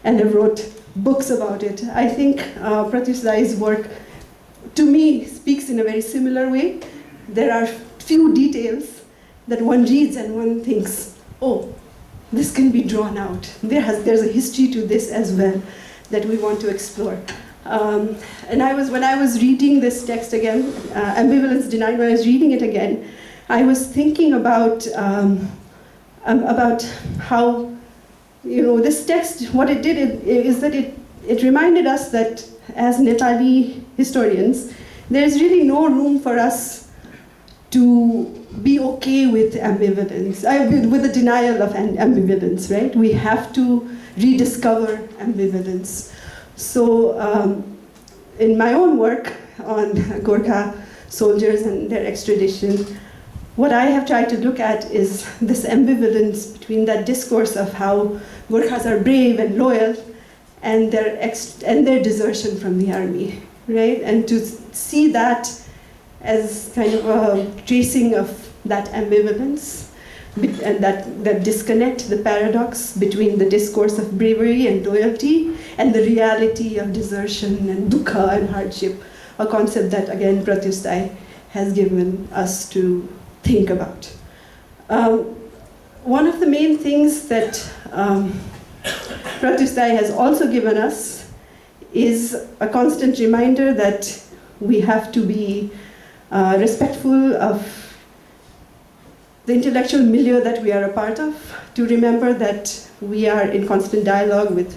and have wrote books about it. I think Pratyoush Dai's work, to me, speaks in a very similar way. There are few details that one reads and one thinks, oh, this can be drawn out. There's a history to this as well that we want to explore. And when I was reading this text again, Ambivalence Denied, when I was reading it again, I was thinking about how, this text, what it did is that it reminded us that as Nepali historians, there's really no room for us to be okay with ambivalence, with the denial of ambivalence, right? We have to rediscover ambivalence. So in my own work on Gorkha soldiers and their extradition, what I have tried to look at is this ambivalence between that discourse of how Gorkhas are brave and loyal and their desertion from the army, right? And to see that as kind of a tracing of that ambivalence and that disconnect, the paradox between the discourse of bravery and loyalty and the reality of desertion and dukkha and hardship, a concept that, again, Pratyoush Dai has given us to think about. One of the main things that Pratyoush Dai has also given us is a constant reminder that we have to be respectful of the intellectual milieu that we are a part of, to remember that we are in constant dialogue with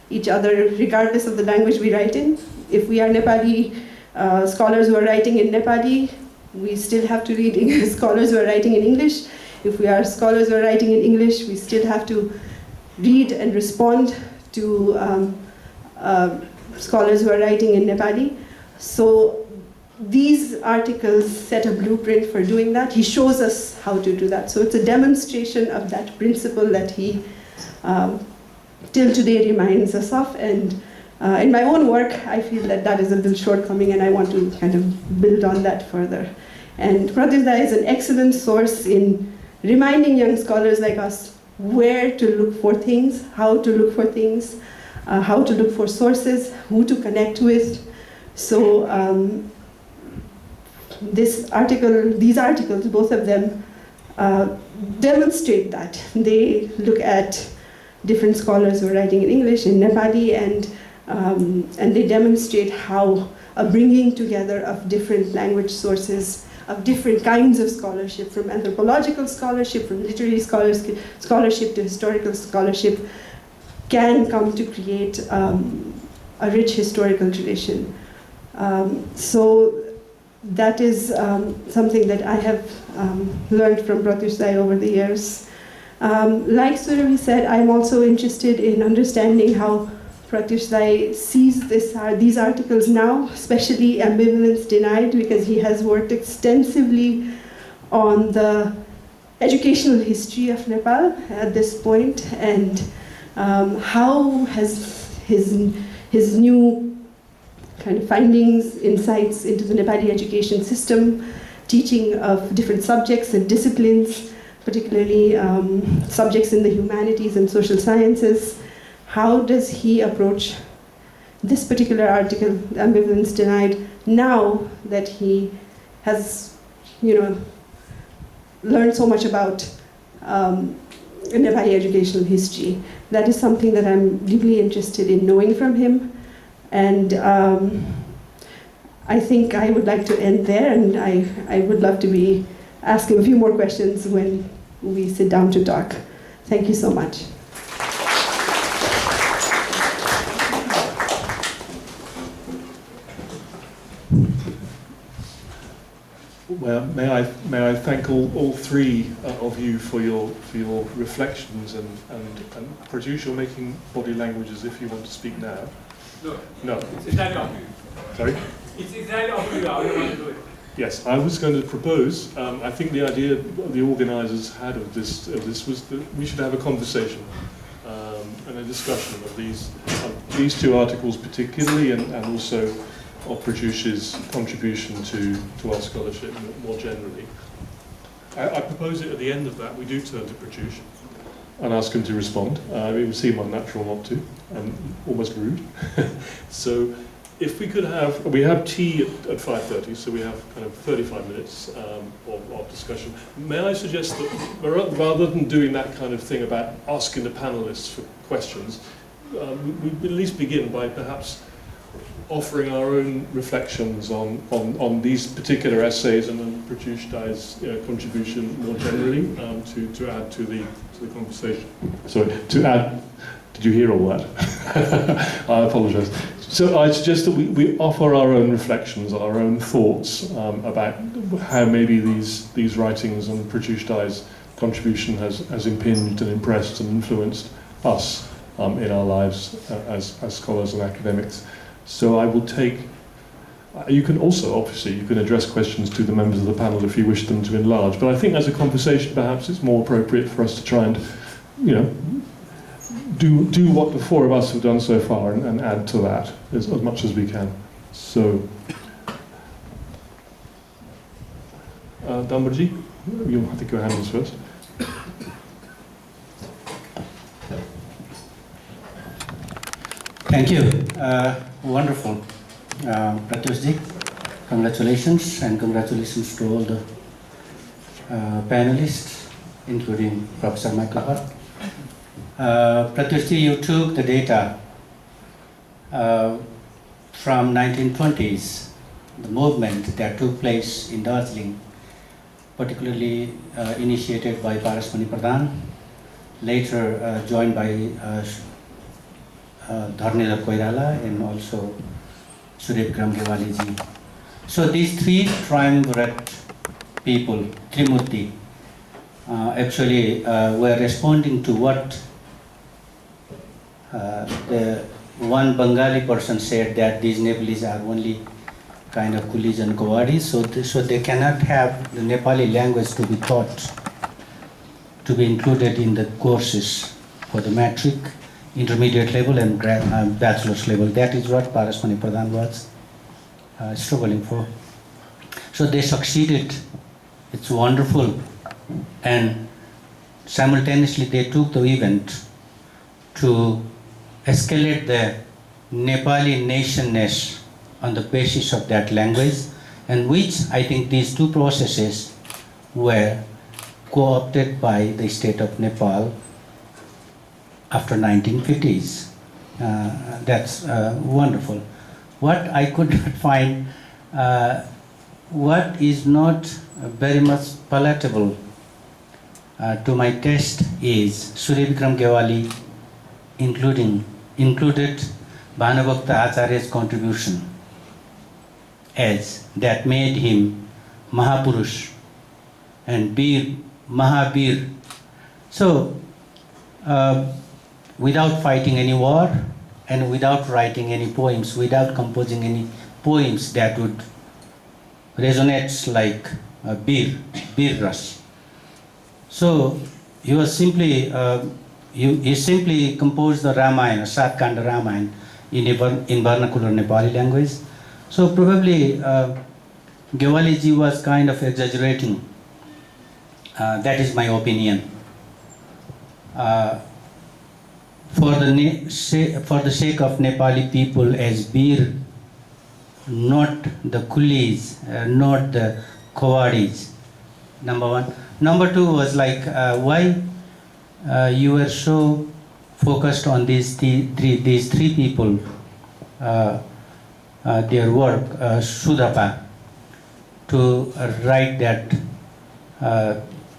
each other, regardless of the language we write in. If we are Nepali scholars who are writing in Nepali, we still have to read scholars who are writing in English. If we are scholars who are writing in English, we still have to read and respond to scholars who are writing in Nepali. So these articles set a blueprint for doing that. He shows us how to do that. So it's a demonstration of that principle that he till today reminds us of. And in my own work, I feel that that is a little shortcoming, and I want to kind of build on that further. And Pratyoush Dai is an excellent source in reminding young scholars like us where to look for things, how to look for things, how to look for sources, who to connect with. So these articles, both of them, demonstrate that. They look at different scholars who are writing in English, in Nepali, and they demonstrate how a bringing together of different language sources, of different kinds of scholarship, from anthropological scholarship, from literary scholarship to historical scholarship, can come to create a rich historical tradition. So that is something that I have learned from Pratyoush Dai over the years. Like Surabhi said, I'm also interested in understanding how Pratyoush Dai sees these articles now, especially Ambivalence Denied, because he has worked extensively on the educational history of Nepal at this point, and how has his new kind of findings, insights into the Nepali education system, teaching of different subjects and disciplines, particularly subjects in the humanities and social sciences. How does he approach this particular article, Ambivalence Denied, now that he has, learned so much about Nepali educational history? That is something that I'm deeply interested in knowing from him. And I think I would like to end there, and I would love to be asking a few more questions when we sit down to talk. Thank you so much. Well, may I thank all three of you for your reflections and Pratyoush, you're making body language as if you want to speak now. No. It's entirely up to you. Sorry? It's entirely up to you how you want to do it. Yes, I was going to propose. I think the idea the organisers had of this was that we should have a conversation and a discussion of these two articles particularly, and also of Pratyoush's contribution to our scholarship more generally. I propose it at the end of that we do turn to Pratyoush and ask him to respond. It would seem unnatural not to, and almost rude. So if we could we have tea at 5:30, so we have kind of 35 minutes of discussion. May I suggest that rather than doing that kind of thing about asking the panelists for questions, we at least begin by perhaps offering our own reflections on these particular essays and then Pratyoush Dai's contribution more generally to add to the conversation. Sorry, to add. Did you hear all that? I apologise. So I suggest that we offer our own reflections, our own thoughts about how maybe these writings and Pratyoush Dai's contribution has impinged and impressed and influenced us in our lives as scholars and academics. So I will take. You can also, obviously, you can address questions to the members of the panel if you wish them to enlarge. But I think as a conversation, perhaps it's more appropriate for us to try and, do what the four of us have done so far and add to that as much as we can. So, Dambarji, you'll have to go hands first. Thank you. Wonderful. Pratyoush, congratulations, and congratulations to all the panelists, including Professor Michael Hart. Pratyoush, you took the data from 1920s, the movement that took place in Darjeeling, particularly initiated by Parasmani Pradhan, later joined by Dharnendra Koirala and also Suryavikram Gewali ji. So these three triumvirate people, Trimurti, actually were responding to what the one Bengali person said, that these Nepalese are only kind of coolies and Gawadis, so they cannot have the Nepali language to be taught, to be included in the courses for the matric, intermediate level and bachelor's level. That is what Parasmani Pradhan was struggling for. So they succeeded. It's wonderful. And simultaneously they took the event to escalate the Nepali nationness on the basis of that language, and which I think these two processes were co-opted by the state of Nepal after 1950s. That's wonderful. What I could not find, what is not very much palatable to my taste is Suryavikram Gewali included Bhanubhakta Acharya's contribution, as that made him Mahapurush and Bir, Mahabir. So, without fighting any war and without writing any poems, without composing any poems that would resonate like Bir Ras. So he was simply, he simply composed the Ramayana, Satkanda Ramayana in vernacular Nepali language, So probably Gewaliji was kind of exaggerating. That is my opinion. For the sake of Nepali people as Bir, not the coolies, not the Kowadis. Number one. Number two was like why you were so focused on these three people, their work, Sudapa, to write that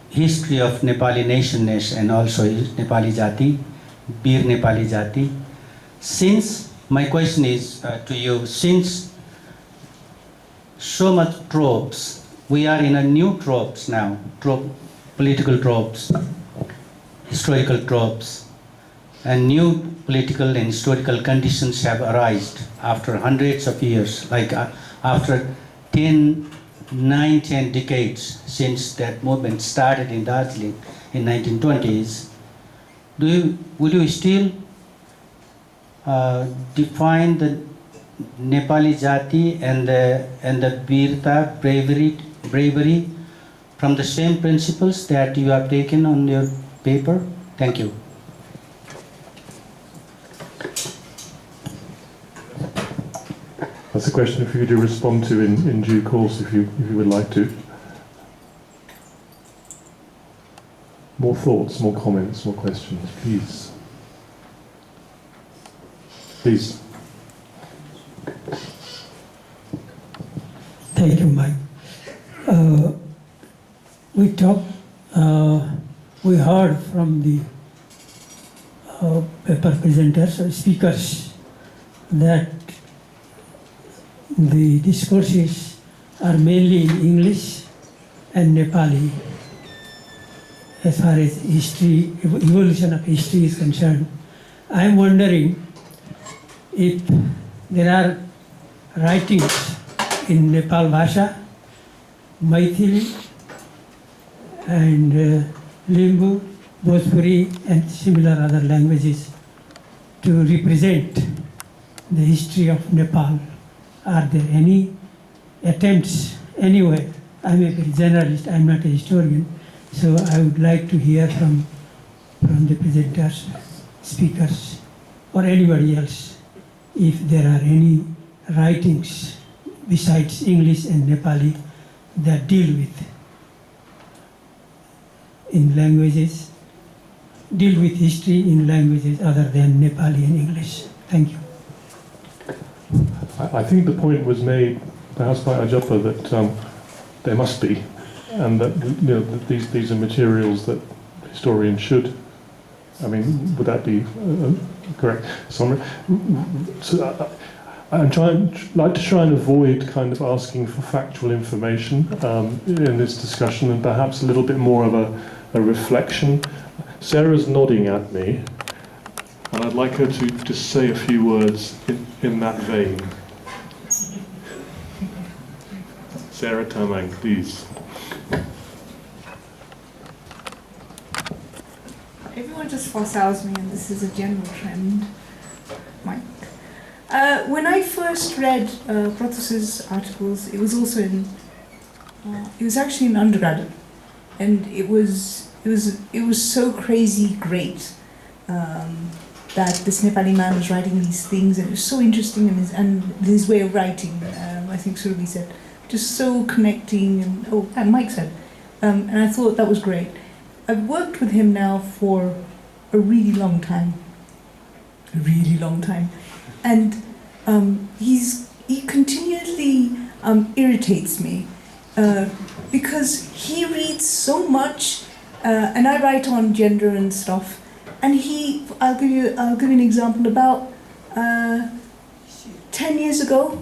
history of Nepali nationness and also Nepali Jati, Bir Nepali Jati. Since, my question is to you, since so much tropes, we are in a new tropes now, political tropes, historical tropes, and new political and historical conditions have arisen after hundreds of years, like after 10 decades since that movement started in Darjeeling in 1920s. Would you still define the Nepali Jati and the Birta, bravery from the same principles that you have taken on your paper? Thank you. That's a question for you to respond to in due course, if you would like to. More thoughts, more comments, more questions, please. Please. Thank you, Mike. We heard from the paper presenters or speakers that the discourses are mainly in English and Nepali as far as history, evolution of history is concerned. I am wondering if there are writings in Nepal Bhasha, Maithili, and Limbu, Bhojpuri, and similar other languages to represent the history of Nepal. Are there any attempts anywhere? I'm a journalist, I'm not a historian, so I would like to hear from the presenters, speakers, or anybody else, if there are any writings besides English and Nepali that deal with history in languages other than Nepali and English. Thank you. I think the point was made, perhaps by Ajappa, that there must be, and that, that these are materials that historians should. I mean, would that be correct? So I'm like to try and avoid kind of asking for factual information in this discussion, and perhaps a little bit more of a reflection. Sarah's nodding at me, and I'd like her to just say a few words in that vein. Sarah Tamang, please. Everyone just foresells me, and this is a general trend. Mike. When I first read Pratyoush's articles, it was also it was actually in undergraduate, and it was so crazy great that this Nepali man was writing these things, and it was so interesting, and his way of writing, I think Surabhi said, just so connecting, and Mike said, and I thought that was great. I've worked with him now for a really long time, and he continually irritates me because he reads so much, and I write on gender and stuff, and I'll give you an example. About 10 years ago,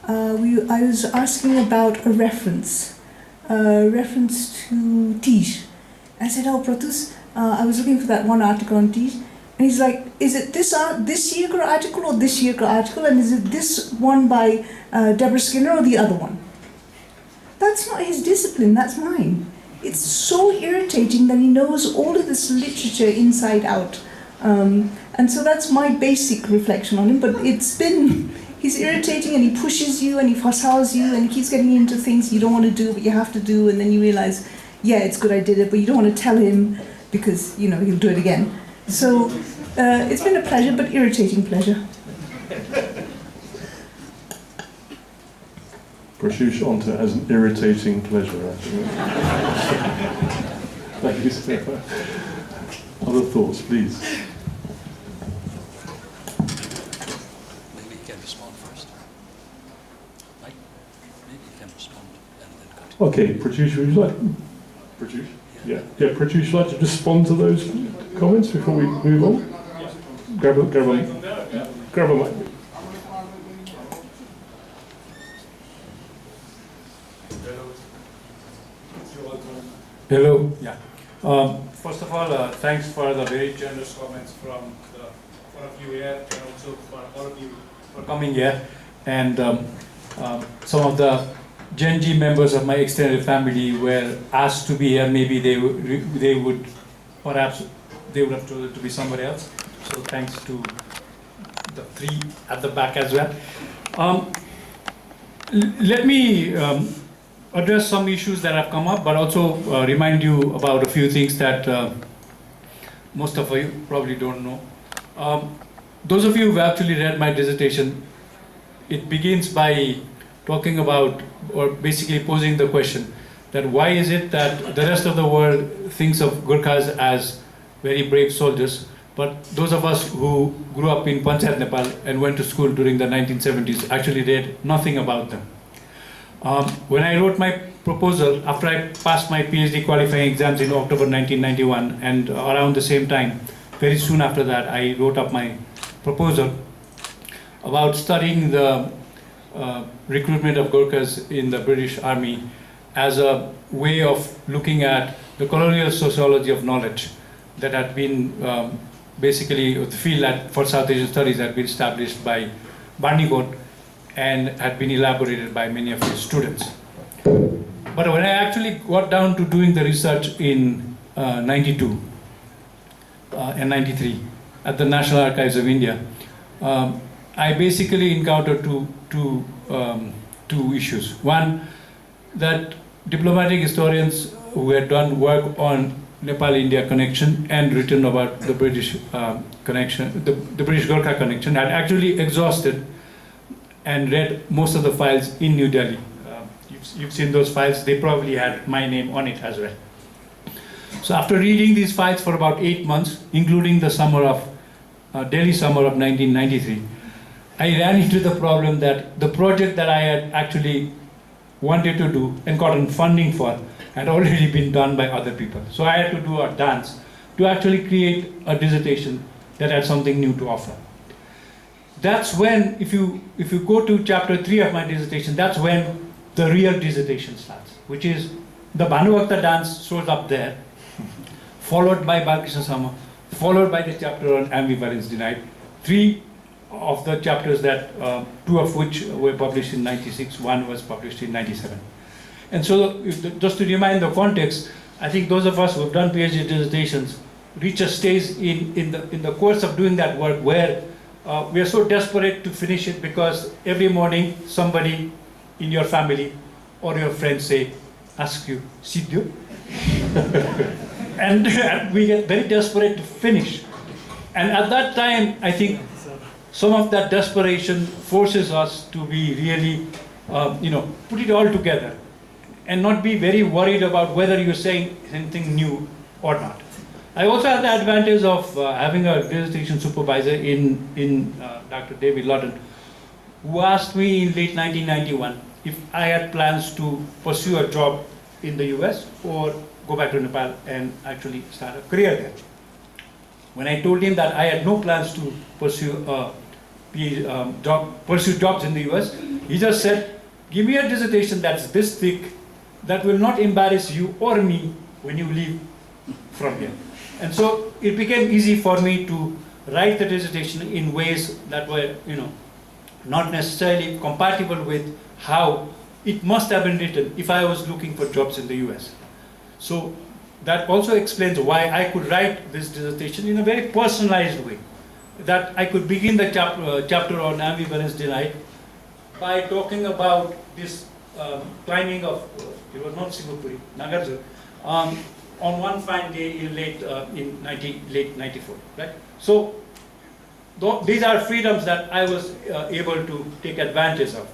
I was asking about a reference to Tish. I said, "Oh, Pratyoush, I was looking for that one article on Tish," and he's like, "Is it this year article or this year article, and is it this one by Deborah Skinner or the other one?" That's not his discipline. That's mine. It's so irritating that he knows all of this literature inside out, and so that's my basic reflection on him. But it's been he's irritating and he pushes you and he hassles you and he keeps getting you into things you don't want to do but you have to do, and then you realize, yeah, it's good I did it, but you don't want to tell him because, you know, he'll do it again. So it's been a pleasure, but irritating pleasure. Pratyoush Onta has an irritating pleasure, actually. Thank you, Sarah. Other thoughts, please. Maybe you can respond first. Right? Maybe you can respond and then continue. Okay, Pratyoush, would you like... Pratyoush? Yeah, Pratyoush, would you like to respond to those comments before we move on? Grab a mic. Hello. Yeah. First of all, thanks for the very generous comments from all of you here, and also for all of you for coming here. And some of the Gen G members of my extended family were asked to be here. Maybe they would perhaps they would have chosen to be somewhere else. So thanks to the three at the back as well. Let me address some issues that have come up, but also remind you about a few things that most of you probably don't know. Those of you who have actually read my dissertation, it begins by talking about, or basically posing the question, that why is it that the rest of the world thinks of Gurkhas as very brave soldiers, but those of us who grew up in Panchayat, Nepal and went to school during the 1970s actually read nothing about them. When I wrote my proposal, after I passed my PhD qualifying exams in October 1991, and around the same time, very soon after that, I wrote up my proposal about studying the recruitment of Gurkhas in the British Army as a way of looking at the colonial sociology of knowledge that had been basically the field for South Asian studies had been established by Barneycourt and had been elaborated by many of his students. But when I actually got down to doing the research in 92 and 93 at the National Archives of India, I basically encountered two issues. One, that diplomatic historians who had done work on Nepal-India connection and written about the British connection, the British Gorkha connection, had actually exhausted and read most of the files in New Delhi. You've seen those files, they probably had my name on it as well. So after reading these files for about 8 months, including the Delhi summer of 1993, I ran into the problem that the project that I had actually wanted to do and gotten funding for had already been done by other people. So I had to do a dance to actually create a dissertation that had something new to offer. That's when, if you go to chapter 3 of my dissertation, that's when the real dissertation starts, which is the Bhanuvakta dance shows up there, followed by Balkrishna Sama, followed by the chapter on ambivalence denied. 3 of the chapters that, 2 of which were published in 96, 1 was published in 97. And so, just to remind the context, I think those of us who have done PhD dissertations reach a stage in the course of doing that work where we are so desperate to finish it because every morning somebody in your family or your friends ask you, Sidhu? And we get very desperate to finish. And at that time, I think some of that desperation forces us to be really, put it all together and not be very worried about whether you're saying anything new or not. I also had the advantage of having a dissertation supervisor in Dr. David Lawton, who asked me in late 1991 if I had plans to pursue a job in the US or go back to Nepal and actually start a career there. When I told him that I had no plans to pursue jobs in the US, he just said, give me a dissertation that's this thick, that will not embarrass you or me when you leave from here. And so it became easy for me to write the dissertation in ways that were, not necessarily compatible with how it must have been written if I was looking for jobs in the US. So that also explains why I could write this dissertation in a very personalized way. That I could begin the chapter on ambivalence denied by talking about this climbing of, it was not Singapore, Nagarjuna, on one fine day in late 94, right? So these are freedoms that I was able to take advantage of.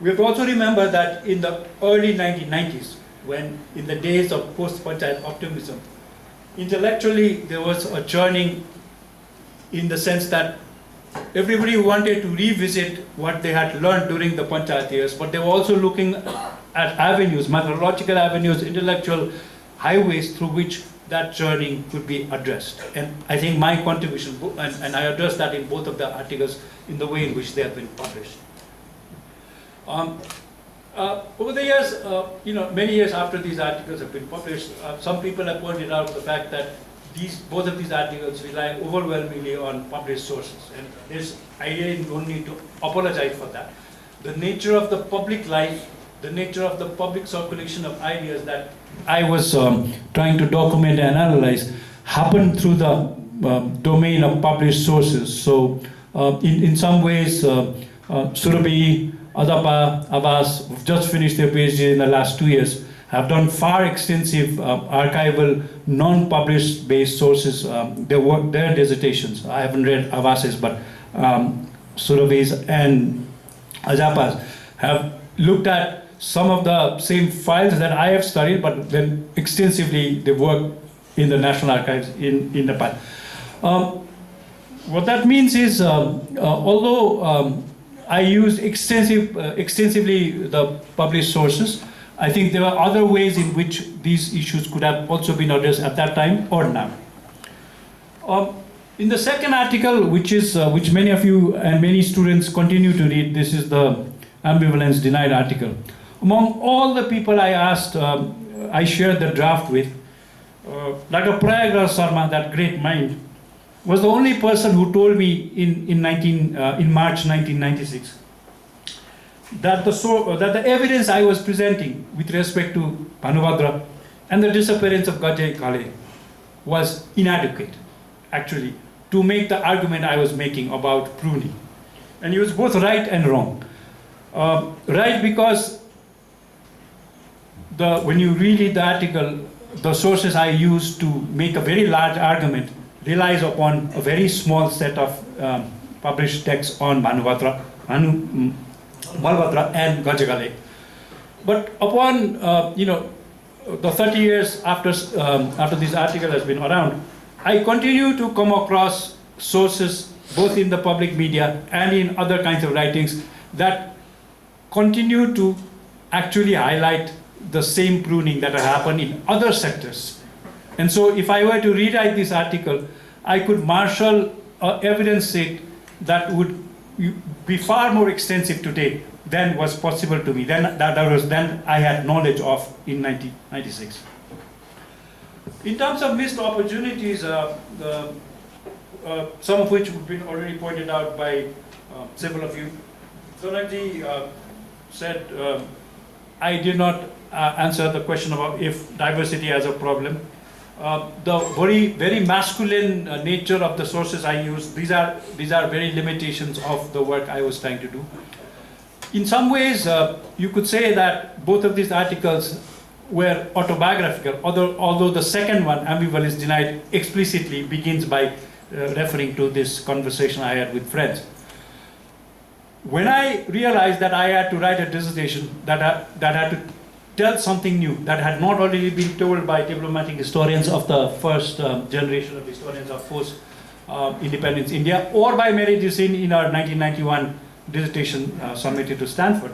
We have to also remember that in the early 1990s, when in the days of post-Panchayat optimism, intellectually there was a churning in the sense that everybody wanted to revisit what they had learned during the Panchayat years, but they were also looking at avenues, methodological avenues, intellectual highways through which that churning could be addressed. And I think my contribution, and I addressed that in both of the articles in the way in which they have been published. Over the years, many years after these articles have been published, some people have pointed out the fact that both of these articles rely overwhelmingly on published sources. And I really don't need to apologize for that. The nature of the public life, the nature of the public circulation of ideas that I was trying to document and analyze happened through the domain of published sources. So in some ways, Surabhi, Adapa, Abbas, who've just finished their PhD in the last 2 years, have done far extensive archival, non-published based sources, their dissertations. I haven't read Abbas's, but Surabhi's and Ajapa's have looked at some of the same files that I have studied, but then extensively they work in the National Archives in Nepal. What that means is, although I used extensively the published sources, I think there are other ways in which these issues could have also been addressed at that time or now. In the second article, which many of you and many students continue to read, this is the Ambivalence Denied article. Among all the people I asked, I shared the draft with, Dr. Pratyoush Sharma, that great mind, was the only person who told me in March 1996 that the evidence I was presenting with respect to Bhanubhadra and the disappearance of Gajai Kale was inadequate, actually, to make the argument I was making about pruning. And he was both right and wrong. Right because when you read the article, the sources I used to make a very large argument relies upon a very small set of published texts on Bhalbhadra and Gajagale. But upon the 30 years after this article has been around, I continue to come across sources both in the public media and in other kinds of writings that continue to actually highlight the same pruning that had happened in other sectors. And so if I were to rewrite this article, I could marshal an evidence set that would be far more extensive today than was possible to me, than I had knowledge of in 1996. In terms of missed opportunities, some of which have been already pointed out by several of you. Sonakji said, I did not answer the question about if diversity has a problem. The very masculine nature of the sources I use, these are very limitations of the work I was trying to do. In some ways, you could say that both of these articles were autobiographical, although the second one, Ambivalence Denied, explicitly begins by referring to this conversation I had with friends. When I realized that I had to write a dissertation that had to tell something new that had not already been told by diplomatic historians of the first generation of historians of post-independence India, or by Mary Dicin in our 1991 dissertation submitted to Stanford,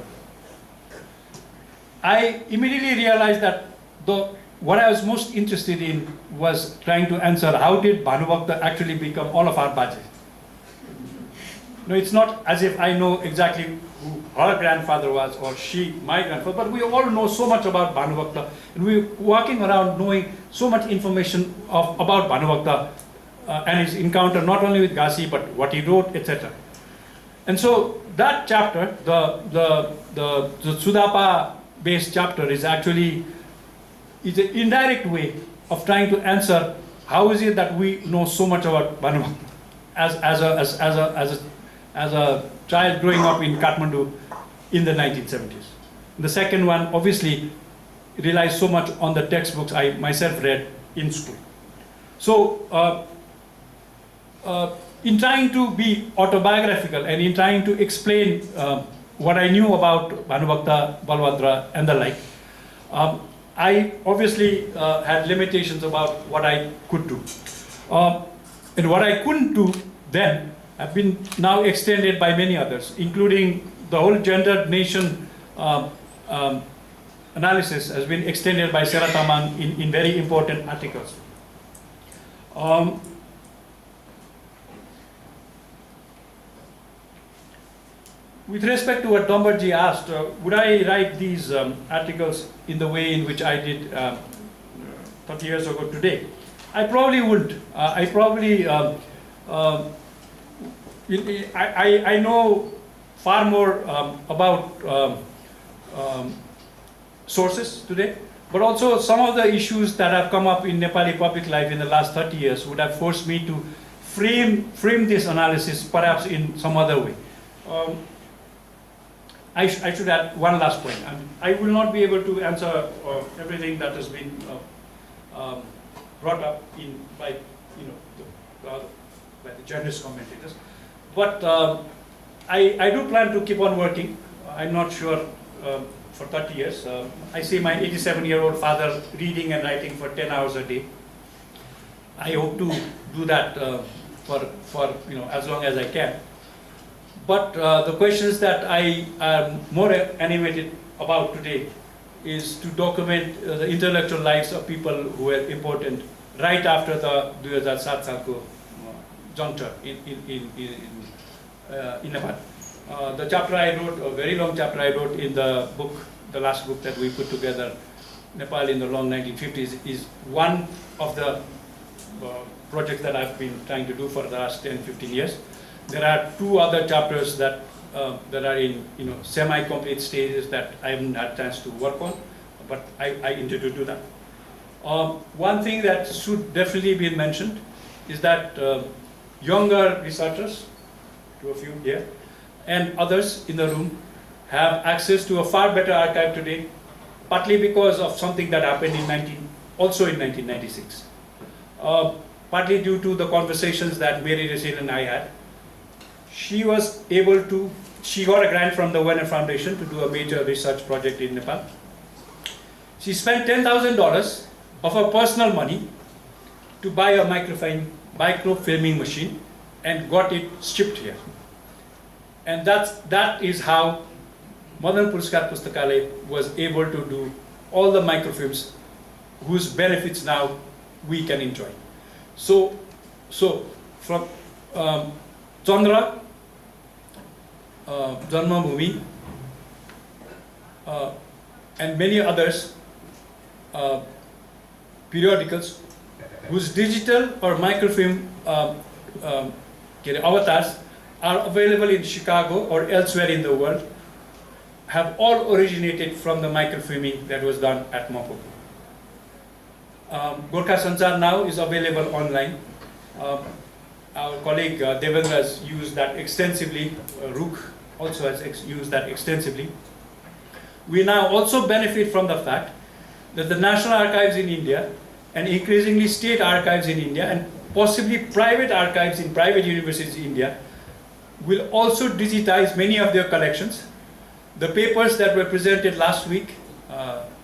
I immediately realized that what I was most interested in was trying to answer how did Bhanubhakta actually become all of our Baje. No, it's not as if I know exactly who her grandfather was or she, my grandfather, but we all know so much about Bhanubhakta, and we're walking around knowing so much information about Bhanubhakta and his encounter not only with Ghazi but what he wrote, etc. And so that chapter, the Sudapa-based chapter, is actually an indirect way of trying to answer how is it that we know so much about Bhanubhakta as a child growing up in Kathmandu in the 1970s. The second one obviously relies so much on the textbooks I myself read in school. So in trying to be autobiographical and in trying to explain what I knew about Bhanubhakta, Balbhadra and the like, I obviously had limitations about what I could do. And what I couldn't do then have been now extended by many others, including the whole gendered nation analysis has been extended by Sarah Tamang in very important articles. With respect to what Dombarji asked, would I write these articles in the way in which I did 30 years ago today? I probably wouldn't. I know far more about sources today, but also some of the issues that have come up in Nepali public life in the last 30 years would have forced me to frame this analysis perhaps in some other way. I should add one last point. I will not be able to answer everything that has been brought up by the journalist commentators, but I do plan to keep on working. I'm not sure for 30 years. I see my 87-year-old father reading and writing for 10 hours a day. I hope to do that for as long as I can. But the questions that I am more animated about today is to document the intellectual lives of people who were important right after the 2007 सालको juncture in Nepal. The chapter I wrote, a very long chapter I wrote in the book, the last book that we put together, Nepal in the long 1950s, is one of the projects that I've been trying to do for the last 10-15 years. There are two other chapters that are in semi-complete stages that I haven't had a chance to work on, but I intend to do that. One thing that should definitely be mentioned is that younger researchers, to a few here, and others in the room have access to a far better archive today, partly because of something that happened also in 1996. Partly due to the conversations that Mary Racine and I had. She got a grant from the Werner Foundation to do a major research project in Nepal. She spent $10,000 of her personal money to buy a microfilming machine and got it shipped here. And that is how Madan Puraskar Pustakalaya was able to do all the microfilms whose benefits now we can enjoy. So from Chandra, Janmabhoomi, and many others periodicals whose digital or microfilm avatars are available in Chicago or elsewhere in the world have all originated from the microfilming that was done at Mapopo. Gorkha Sanchar now is available online. Our colleague Devendra has used that extensively. Rook also has used that extensively. We now also benefit from the fact that the National Archives in India and increasingly state archives in India and possibly private archives in private universities in India will also digitize many of their collections. The papers that were presented last week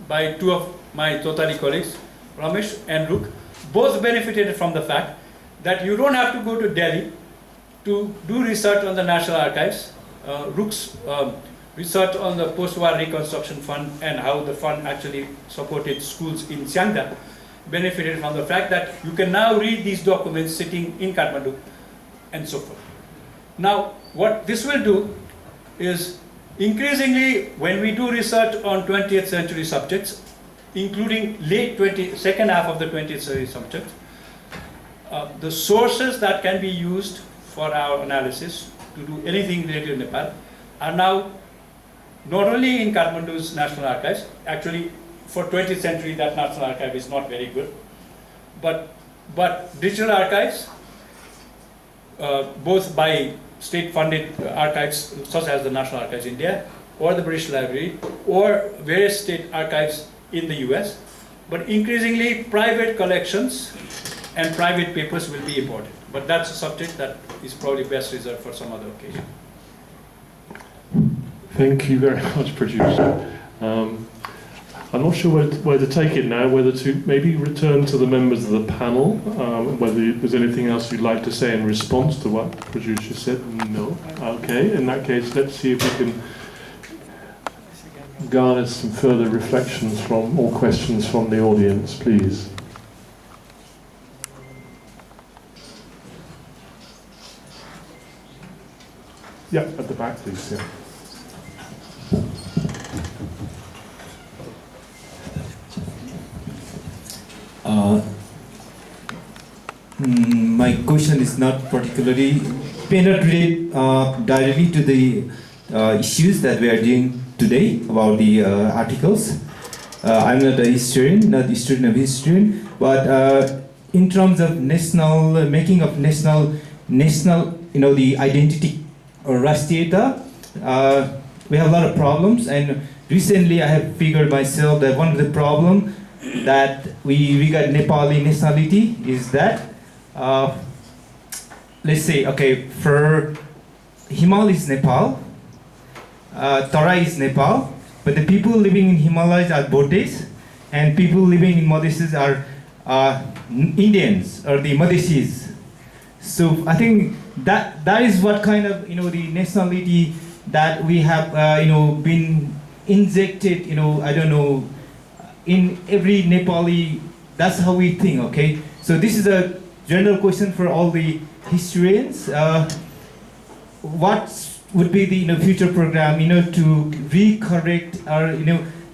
by two of my Totali colleagues, Ramesh and Rook, both benefited from the fact that you don't have to go to Delhi to do research on the National Archives. Rook's research on the post-war reconstruction fund and how the fund actually supported schools in Siangda benefited from the fact that you can now read these documents sitting in Kathmandu and so forth. Now, what this will do is increasingly when we do research on 20th century subjects, including second half of the 20th century subjects, the sources that can be used for our analysis to do anything related to Nepal are now not only in Kathmandu's National Archives. Actually, for 20th century, that National Archive is not very good, but digital archives, both by state-funded archives such as the National Archives India or the British Library or various state archives in the US, but increasingly private collections and private papers will be important. But that's a subject that is probably best reserved for some other occasion. Thank you very much, Pratyoush. I'm not sure where to take it now, whether to maybe return to the members of the panel, whether there's anything else you'd like to say in response to what Pratyoush said. No? Okay, in that case, let's see if we can garner some further reflections from, or questions from the audience, please. Yeah, at the back, please. Yeah. My question is not particularly penetrate directly to the issues that we are doing today about the articles. I'm not a historian, not a student of history, but in terms of national making of national, the identity or Rashtriyata, we have a lot of problems. And recently, I have figured myself that one of the problems that we got Nepali nationality is that, let's say, okay, for Himal is Nepal, Tara is Nepal, but the people living in Himalayas are Bhotes, and people living in Madhesis are Indians or the Madhesis. So I think that is what kind of the nationality that we have been injected I don't know in every Nepali. That's how we think. Okay, so this is a general question for all the historians. What would be the future program to recorrect or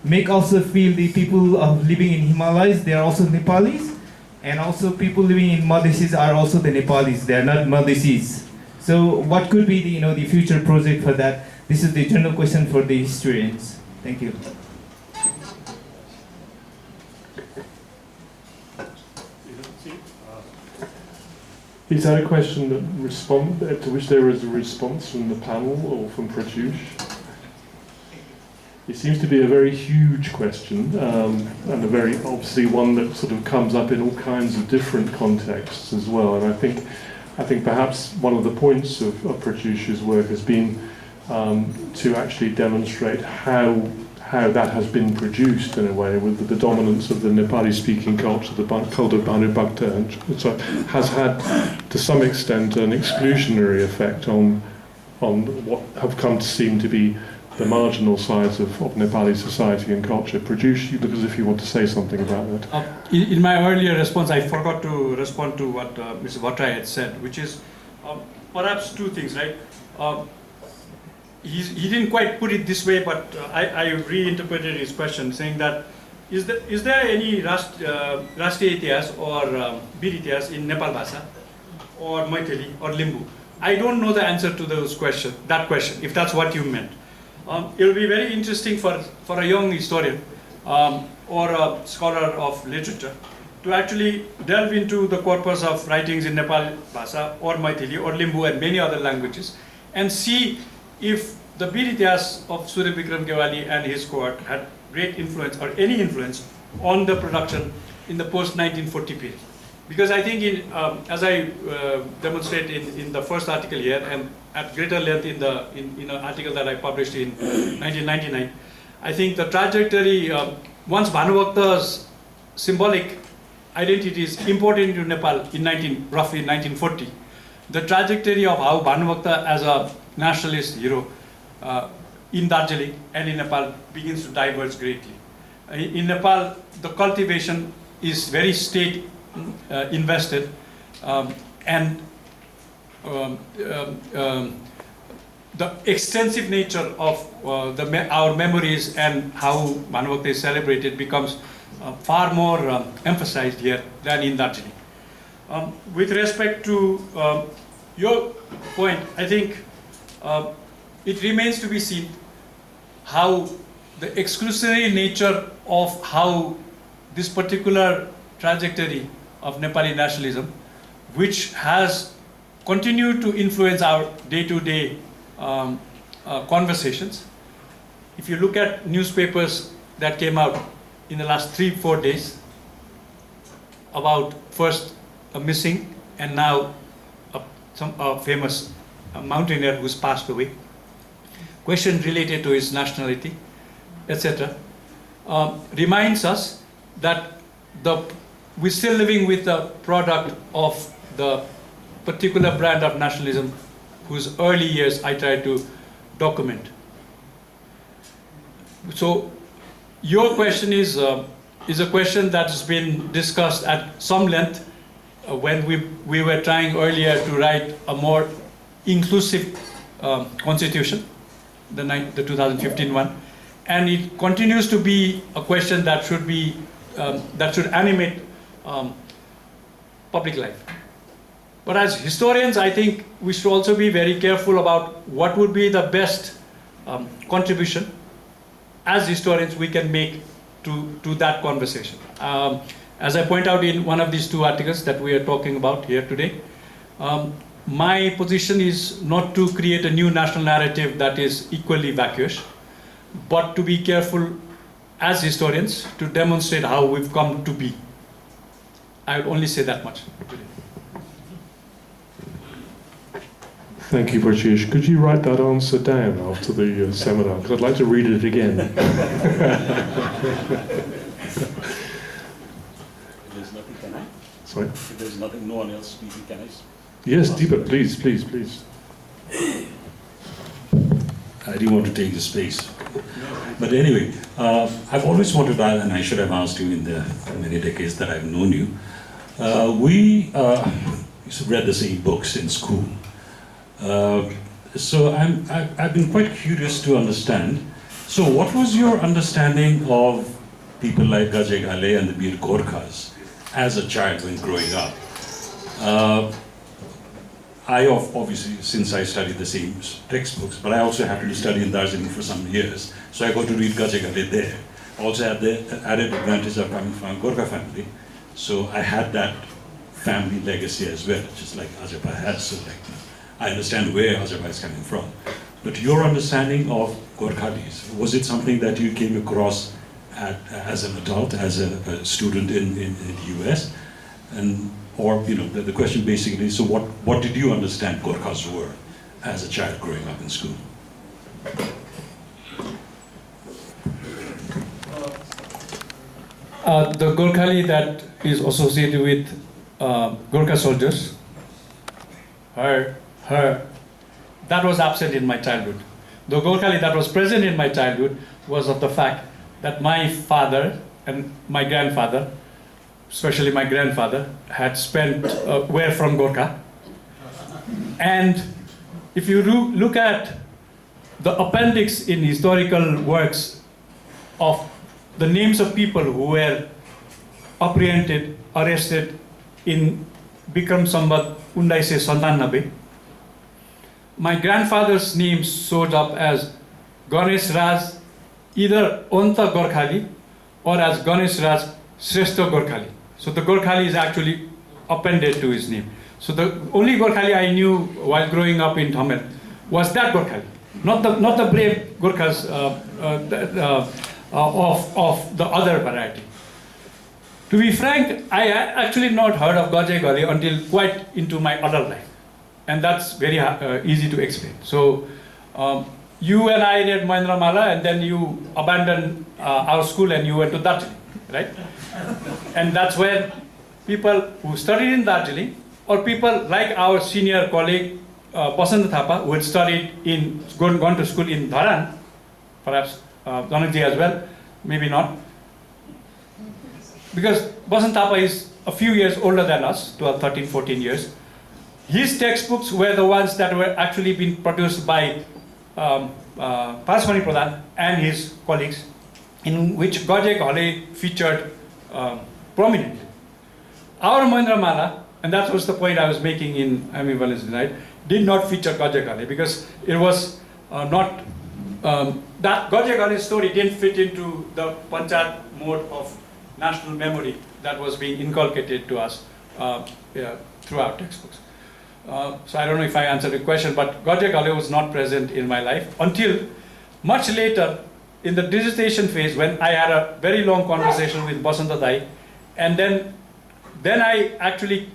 make also feel the people living in Himalayas, they are also Nepalis, and also people living in Madhesis are also the Nepalis, they are not Madhesis. So what could be the future project for that? This is the general question for the historians. Thank you. Is that a question that to which there is a response from the panel or from Pratyoush? It seems to be a very huge question, and a very obviously one that sort of comes up in all kinds of different contexts as well. And I think perhaps one of the points of Pratyoush's work has been to actually demonstrate how that has been produced in a way with the dominance of the Nepali-speaking culture, the cult of Bhanu Bhakta, and so has had to some extent an exclusionary effect on what have come to seem to be the marginal sides of Nepali society and culture. Pratyoush, you look as if you want to say something about that. In my earlier response, I forgot to respond to what Mr. Bhattrai had said, which is perhaps two things, right? He didn't quite put it this way, but I reinterpreted his question, saying that is there any Rashtriya Itihas or Bir Itihas in Nepal Bhasha or Maithili or Limbu? I don't know the answer to that question, if that's what you meant. It will be very interesting for a young historian or a scholar of literature to actually delve into the corpus of writings in Nepal Bhasha or Maithili or Limbu and many other languages and see if the Bir Itihas of Surya Bikram Gewali and his cohort had great influence or any influence on the production in the post-1940 period. Because I think, as I demonstrate in the first article here and at greater length in an article that I published in 1999, I think the trajectory, once Bhanubhakta's symbolic identity is imported into Nepal in roughly 1940, the trajectory of how Bhanubhakta as a nationalist hero in Darjeeling and in Nepal begins to diverge greatly. In Nepal, the cultivation is very state invested, and the extensive nature of our memories and how Bhanubhakta is celebrated becomes far more emphasized here than in Darjeeling. With respect to your point, I think it remains to be seen how the exclusionary nature of how this particular trajectory of Nepali nationalism, which has continued to influence our day-to-day conversations, if you look at newspapers that came out in the last 3-4 days about first a missing and now a famous mountaineer who's passed away, question related to his nationality, etc., reminds us that we're still living with the product of the particular brand of nationalism whose early years I tried to document. So your question is a question that's been discussed at some length when we were trying earlier to write a more inclusive constitution, the 2015 one, and it continues to be a question that should be that should animate public life. But as historians, I think we should also be very careful about what would be the best contribution as historians we can make to that conversation. As I point out in one of these 2 articles that we are talking about here today, my position is not to create a new national narrative that is equally vacuous, but to be careful as historians to demonstrate how we've come to be. I would only say that much today. Thank you, Pratyoush. Could you write that answer down after the seminar? Because I'd like to read it again. If there's nothing, can I? Sorry? If there's nothing, no one else speaking, can I? Yes, Deepak, please, please, please. I didn't want to take the space. But anyway, I've always wanted to ask, and I should have asked you in the many decades that I've known you. We used to read the same books in school. So I've been quite curious to understand. So what was your understanding of people like Gajay Ghale and the Bir Gorkhas as a child when growing up? I obviously, since I studied the same textbooks, but I also happened to study in Darjeeling for some years, so I got to read Gajay Ghale there. Also had the added advantage of coming from a Gorkha family, so I had that family legacy as well, just like Ajapa has. So like, I understand where Ajapa is coming from. But your understanding of Gorkhalis, was it something that you came across as an adult, as a student in the US? And or, you know, the question basically is, so what did you understand Gorkhas were as a child growing up in school? The Gorkhali that is associated with Gorkha soldiers, her, that was absent in my childhood. The Gorkhali that was present in my childhood was of the fact that my father and my grandfather, especially my grandfather, had spent, were from Gorkha. And if you look at the appendix in historical works of the names of people who were apprehended, arrested in Bikram Sambat 1997, my grandfather's name showed up as Ganesh Raj, either Onta Gorkhali or as Ganesh Raj Shrestha Gorkhali. So the Gorkhali is actually appended to his name. So the only Gorkhali I knew while growing up in Thamel was that Gorkhali, not the brave Gorkhas of the other variety. To be frank, I actually not heard of Gajay Ghale until quite into my adult life, and that's very easy to explain. So you and I read Mahendra Mala, and then you abandoned our school and you went to Darjeeling, right? And that's where people who studied in Darjeeling, or people like our senior colleague Basant Thapa, who had studied gone to school in Dharan, perhaps Janakji as well, maybe not. Because Basant Thapa is a few years older than us, 12, 13, 14 years. His textbooks were the ones that were actually being produced by Parasmani Pradhan and his colleagues, in which Gajay Ghale featured prominently. Our Mahendra Mala, and that was the point I was making in Ambivalence, right, did not feature Gajay Ghale because it was not, that Gajay Ghale's story didn't fit into the Panchayat mode of national memory that was being inculcated to us through our textbooks. So I don't know if I answered the question, but Gajay Ghale was not present in my life until much later in the dissertation phase, when I had a very long conversation with Basanta Dai, and then I actually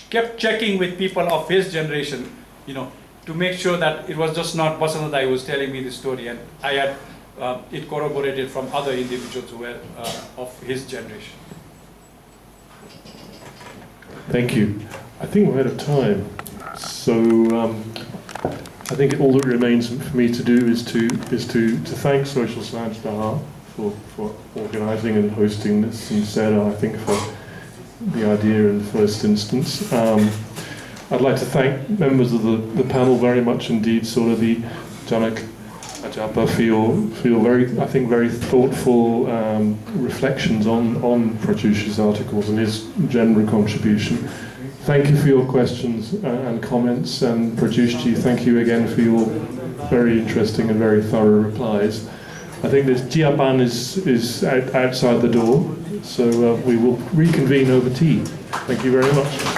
kept checking with people of his generation, to make sure that it was just not Basanta Dai who was telling me the story, and I had it corroborated from other individuals who were of his generation. Thank you. I think we're out of time, so I think all that remains for me to do is to thank Social Science Baha for organising and hosting this, and Sarah, I think, for the idea in the first instance. I'd like to thank members of the panel very much indeed, Surabi, Janak, Ajapa, for your very thoughtful reflections on Pratyoush's articles and his general contribution. Thank you for your questions and comments, and Pratyoush, thank you again for your very interesting and very thorough replies. I think this Jiapan is outside the door, so we will reconvene over tea. Thank you very much.